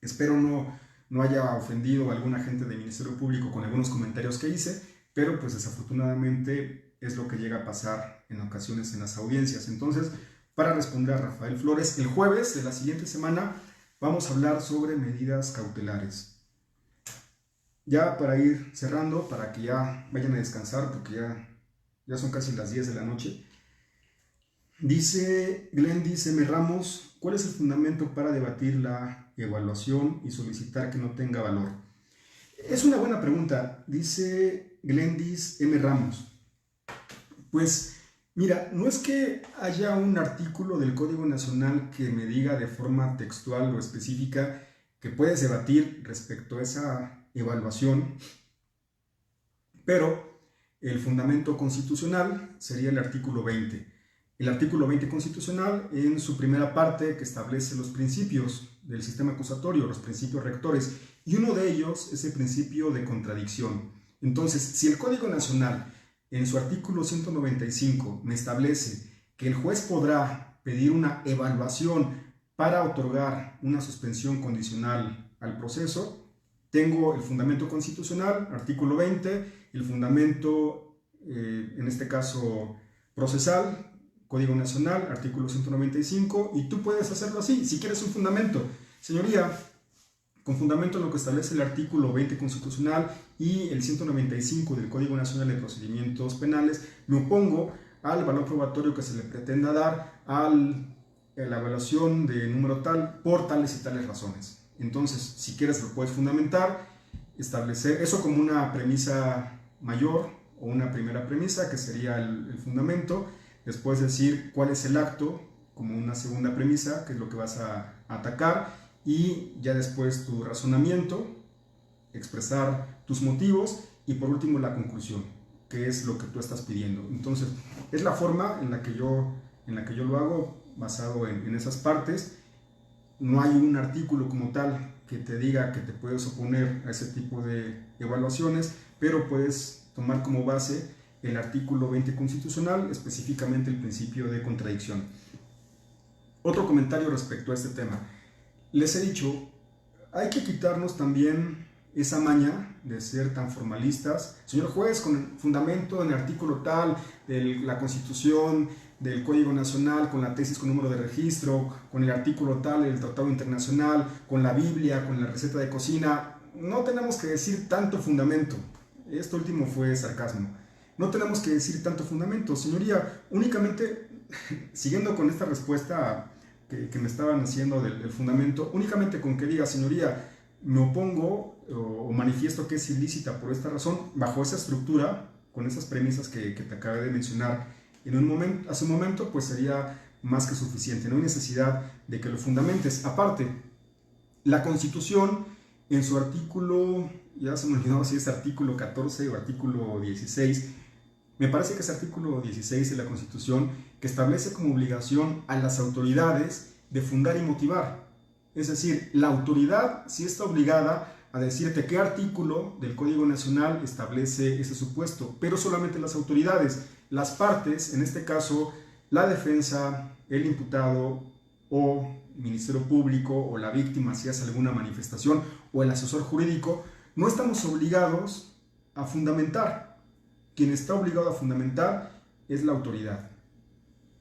Espero no haya ofendido a algún agente del Ministerio Público con algunos comentarios que hice, pero pues desafortunadamente es lo que llega a pasar en ocasiones en las audiencias. Entonces, para responder a Rafael Flores, el jueves de la siguiente semana vamos a hablar sobre medidas cautelares. Ya para ir cerrando, para que ya vayan a descansar, porque ya son casi las 10 de la noche. Dice Glendis M. Ramos, ¿cuál es el fundamento para debatir la evaluación y solicitar que no tenga valor? Es una buena pregunta, dice Glendis M. Ramos. Pues mira, no es que haya un artículo del Código Nacional que me diga de forma textual o específica que puedes debatir respecto a esa evaluación, pero el fundamento constitucional sería el artículo 20. El artículo 20 constitucional, en su primera parte, que establece los principios del sistema acusatorio, los principios rectores, y uno de ellos es el principio de contradicción. Entonces, si el Código Nacional, en su artículo 195, me establece que el juez podrá pedir una evaluación para otorgar una suspensión condicional al proceso, tengo el fundamento constitucional, artículo 20, el fundamento, en este caso, procesal, Código Nacional, artículo 195, y tú puedes hacerlo así, si quieres un fundamento. Señoría, con fundamento en lo que establece el artículo 20 constitucional y el 195 del Código Nacional de Procedimientos Penales, me opongo al valor probatorio que se le pretenda dar a la evaluación de número tal por tales y tales razones. Entonces, si quieres lo puedes fundamentar, establecer eso como una premisa mayor o una primera premisa, que sería el fundamento, después decir cuál es el acto como una segunda premisa, que es lo que vas a atacar, y ya después tu razonamiento, expresar tus motivos y por último la conclusión, que es lo que tú estás pidiendo. Entonces, es la forma en la que yo lo hago, basado en esas partes. No hay un artículo como tal que te diga que te puedes oponer a ese tipo de evaluaciones, pero puedes tomar como base el artículo 20 constitucional, específicamente el principio de contradicción. Otro comentario respecto a este tema. Les he dicho, hay que quitarnos también esa maña de ser tan formalistas. Señor juez, con fundamento en el artículo tal de la Constitución, del Código Nacional, con la tesis con número de registro, con el artículo tal del Tratado Internacional, con la Biblia, con la receta de cocina, no tenemos que decir tanto fundamento. Esto último fue sarcasmo. No tenemos que decir tanto fundamento. Señoría, únicamente, siguiendo con esta respuesta que me estaban haciendo del fundamento, únicamente con que diga, señoría, me opongo o manifiesto que es ilícita por esta razón, bajo esa estructura, con esas premisas que te acabé de mencionar hace un momento, pues sería más que suficiente. No hay necesidad de que lo fundamentes. Aparte, la Constitución, en su artículo, ya se me olvidó si es artículo 14 o artículo 16, me parece que es artículo 16 de la Constitución, que establece como obligación a las autoridades de fundar y motivar. Es decir, la autoridad sí está obligada a decirte qué artículo del Código Nacional establece ese supuesto, pero solamente las autoridades. Las partes, en este caso, la defensa, el imputado o el Ministerio Público o la víctima si hace alguna manifestación o el asesor jurídico, no estamos obligados a fundamentar. Quien está obligado a fundamentar es la autoridad.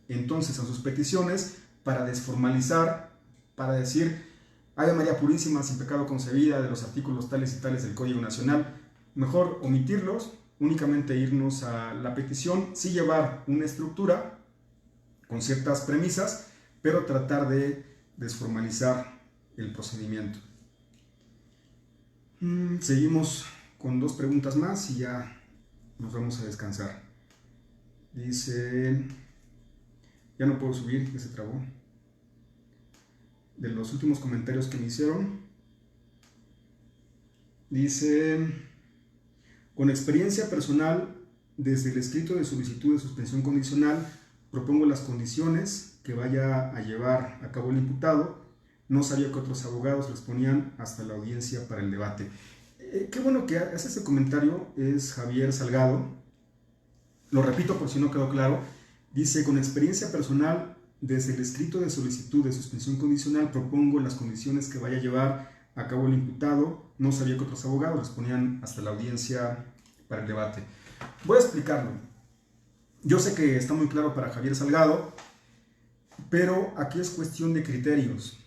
Entonces, a sus peticiones, para desformalizar, para decir, Ave María Purísima, sin pecado concebida, de los artículos tales y tales del Código Nacional, mejor omitirlos, únicamente irnos a la petición, sí llevar una estructura con ciertas premisas, pero tratar de desformalizar el procedimiento. Seguimos con 2 preguntas más y ya nos vamos a descansar. Dice, ya no puedo subir, que se trabó. De los últimos comentarios que me hicieron, dice, con experiencia personal, desde el escrito de solicitud de suspensión condicional, propongo las condiciones que vaya a llevar a cabo el imputado. No sabía que otros abogados les ponían hasta la audiencia para el debate. Qué bueno que hace este comentario, es Javier Salgado. Lo repito por si no quedó claro. Dice, con experiencia personal, desde el escrito de solicitud de suspensión condicional, propongo las condiciones que vaya a llevar a cabo el imputado. No sabía que otros abogados les ponían hasta la audiencia para el debate. Voy a explicarlo. Yo sé que está muy claro para Javier Salgado, pero aquí es cuestión de criterios.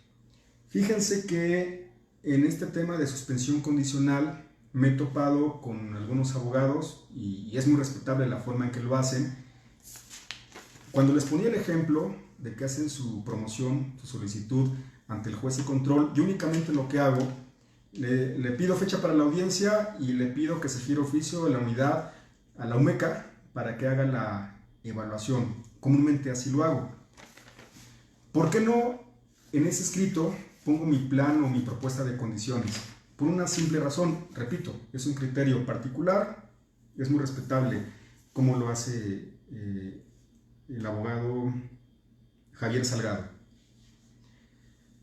Fíjense que en este tema de suspensión condicional me he topado con algunos abogados y es muy respetable la forma en que lo hacen. Cuando les ponía el ejemplo de que hacen su promoción, su solicitud ante el juez de control, yo únicamente lo que hago, le pido fecha para la audiencia y le pido que se gire oficio de la unidad a la UMECA para que haga la evaluación. Comúnmente así lo hago. ¿Por qué no en ese escrito pongo mi plan o mi propuesta de condiciones? Por una simple razón, repito, es un criterio particular, es muy respetable como lo hace el abogado Javier Salgado.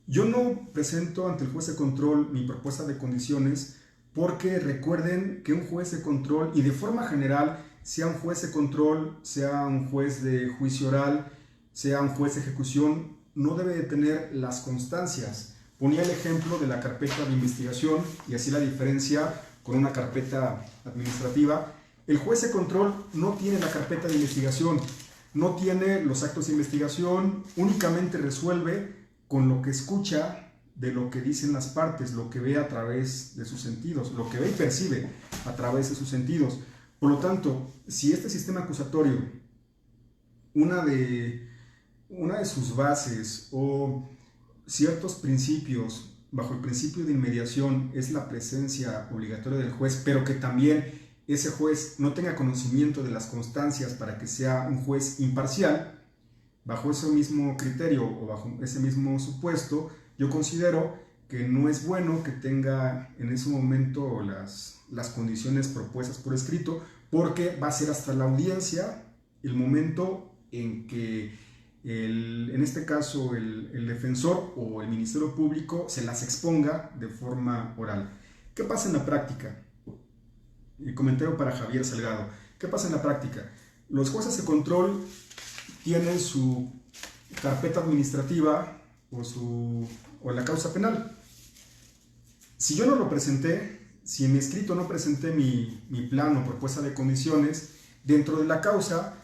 Yo no presento ante el juez de control mi propuesta de condiciones porque recuerden que un juez de control, y de forma general, sea un juez de control, sea un juez de juicio oral, sea un juez de ejecución, no debe de tener las constancias. Ponía el ejemplo de la carpeta de investigación y así la diferencia con una carpeta administrativa. El juez de control no tiene la carpeta de investigación, no tiene los actos de investigación, únicamente resuelve con lo que escucha de lo que dicen las partes, lo que ve a través de sus sentidos, lo que ve y percibe a través de sus sentidos. Por lo tanto, si este sistema acusatorio, una de sus bases o ciertos principios, bajo el principio de inmediación, es la presencia obligatoria del juez, pero que también ese juez no tenga conocimiento de las constancias para que sea un juez imparcial, bajo ese mismo criterio o bajo ese mismo supuesto, yo considero que no es bueno que tenga en ese momento las condiciones propuestas por escrito, porque va a ser hasta la audiencia el momento en que en este caso el defensor o el Ministerio Público se las exponga de forma oral. ¿Qué pasa en la práctica? El comentario para Javier Salgado. ¿Qué pasa en la práctica? Los jueces de control tienen su carpeta administrativa o la causa penal. Si yo no lo presenté, si en mi escrito no presenté mi plan o propuesta de condiciones, dentro de la causa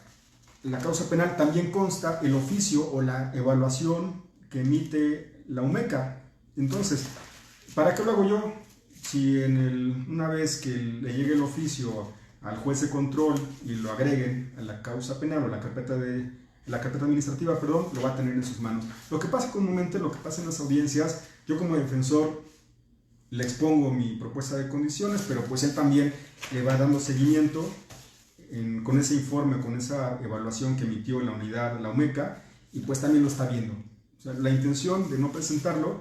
penal también consta el oficio o la evaluación que emite la UMECA. Entonces, ¿para qué lo hago yo? Si una vez que le llegue el oficio al juez de control y lo agreguen a la causa penal o la carpeta administrativa, lo va a tener en sus manos. Lo que pasa comúnmente, lo que pasa en las audiencias, yo como defensor le expongo mi propuesta de condiciones, pero pues él también le va dando seguimiento con ese informe, con esa evaluación que emitió la unidad, la UMECA, y pues también lo está viendo. O sea, la intención de no presentarlo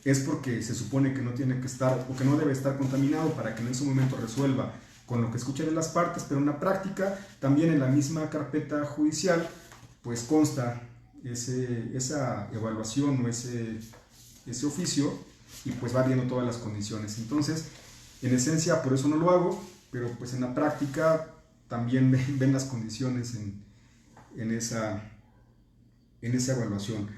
es porque se supone que no tiene que estar o que no debe estar contaminado para que en ese momento resuelva con lo que escuchen de las partes, pero en la práctica también en la misma carpeta judicial pues consta esa evaluación o ese oficio y pues va viendo todas las condiciones. Entonces, en esencia por eso no lo hago, pero pues en la práctica también ven las condiciones en esa evaluación.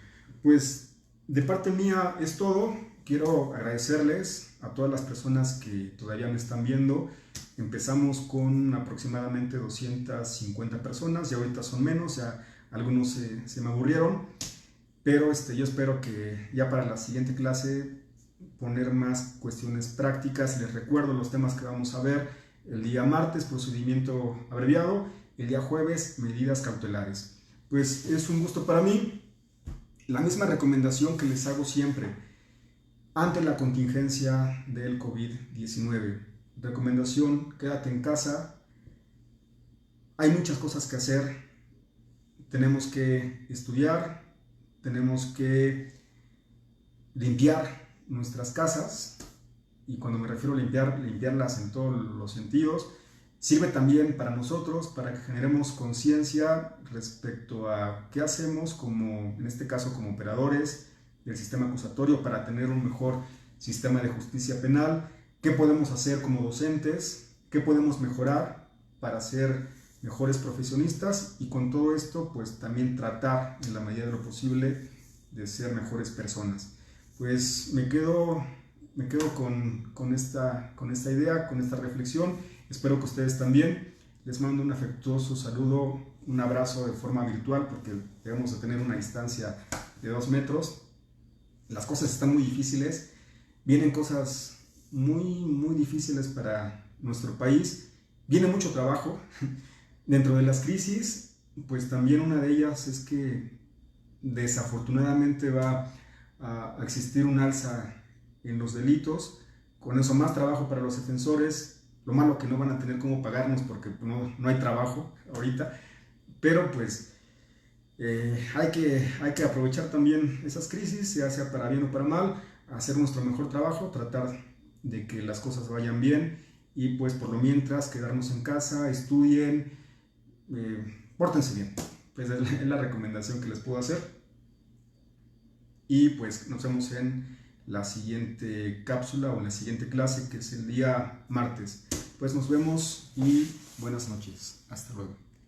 Pues de parte mía es todo. Quiero agradecerles a todas las personas que todavía me están viendo. Empezamos con aproximadamente 250 personas, ya ahorita son menos, ya algunos se me aburrieron, pero yo espero que ya para la siguiente clase poner más cuestiones prácticas. Les recuerdo los temas que vamos a ver: el día martes, procedimiento abreviado; el día jueves, medidas cautelares. Pues es un gusto para mí. La misma recomendación que les hago siempre ante la contingencia del COVID-19. Recomendación: quédate en casa. Hay muchas cosas que hacer. Tenemos que estudiar, tenemos que limpiar nuestras casas, y cuando me refiero a limpiarlas en todos los sentidos. Sirve también para nosotros, para que generemos conciencia respecto a qué hacemos en este caso como operadores del sistema acusatorio para tener un mejor sistema de justicia penal, qué podemos hacer como docentes, qué podemos mejorar para ser mejores profesionistas, y con todo esto pues también tratar en la medida de lo posible de ser mejores personas. Pues me quedo con esta idea, con esta reflexión. Espero que ustedes también. Les mando un afectuoso saludo, un abrazo de forma virtual, porque debemos de tener una distancia de 2 metros. Las cosas están muy difíciles, vienen cosas muy, muy difíciles para nuestro país, viene mucho trabajo. Dentro de las crisis, pues también una de ellas es que desafortunadamente va a existir un alza en los delitos. Con eso, más trabajo para los defensores. Lo malo que no van a tener cómo pagarnos porque no hay trabajo ahorita, pero pues hay que aprovechar también esas crisis, ya sea para bien o para mal, hacer nuestro mejor trabajo, tratar de que las cosas vayan bien, y pues por lo mientras quedarnos en casa, estudien, pórtense bien. Pues es la recomendación que les puedo hacer, y pues nos vemos en la siguiente cápsula o en la siguiente clase, que es el día martes. Pues nos vemos y buenas noches. Hasta luego.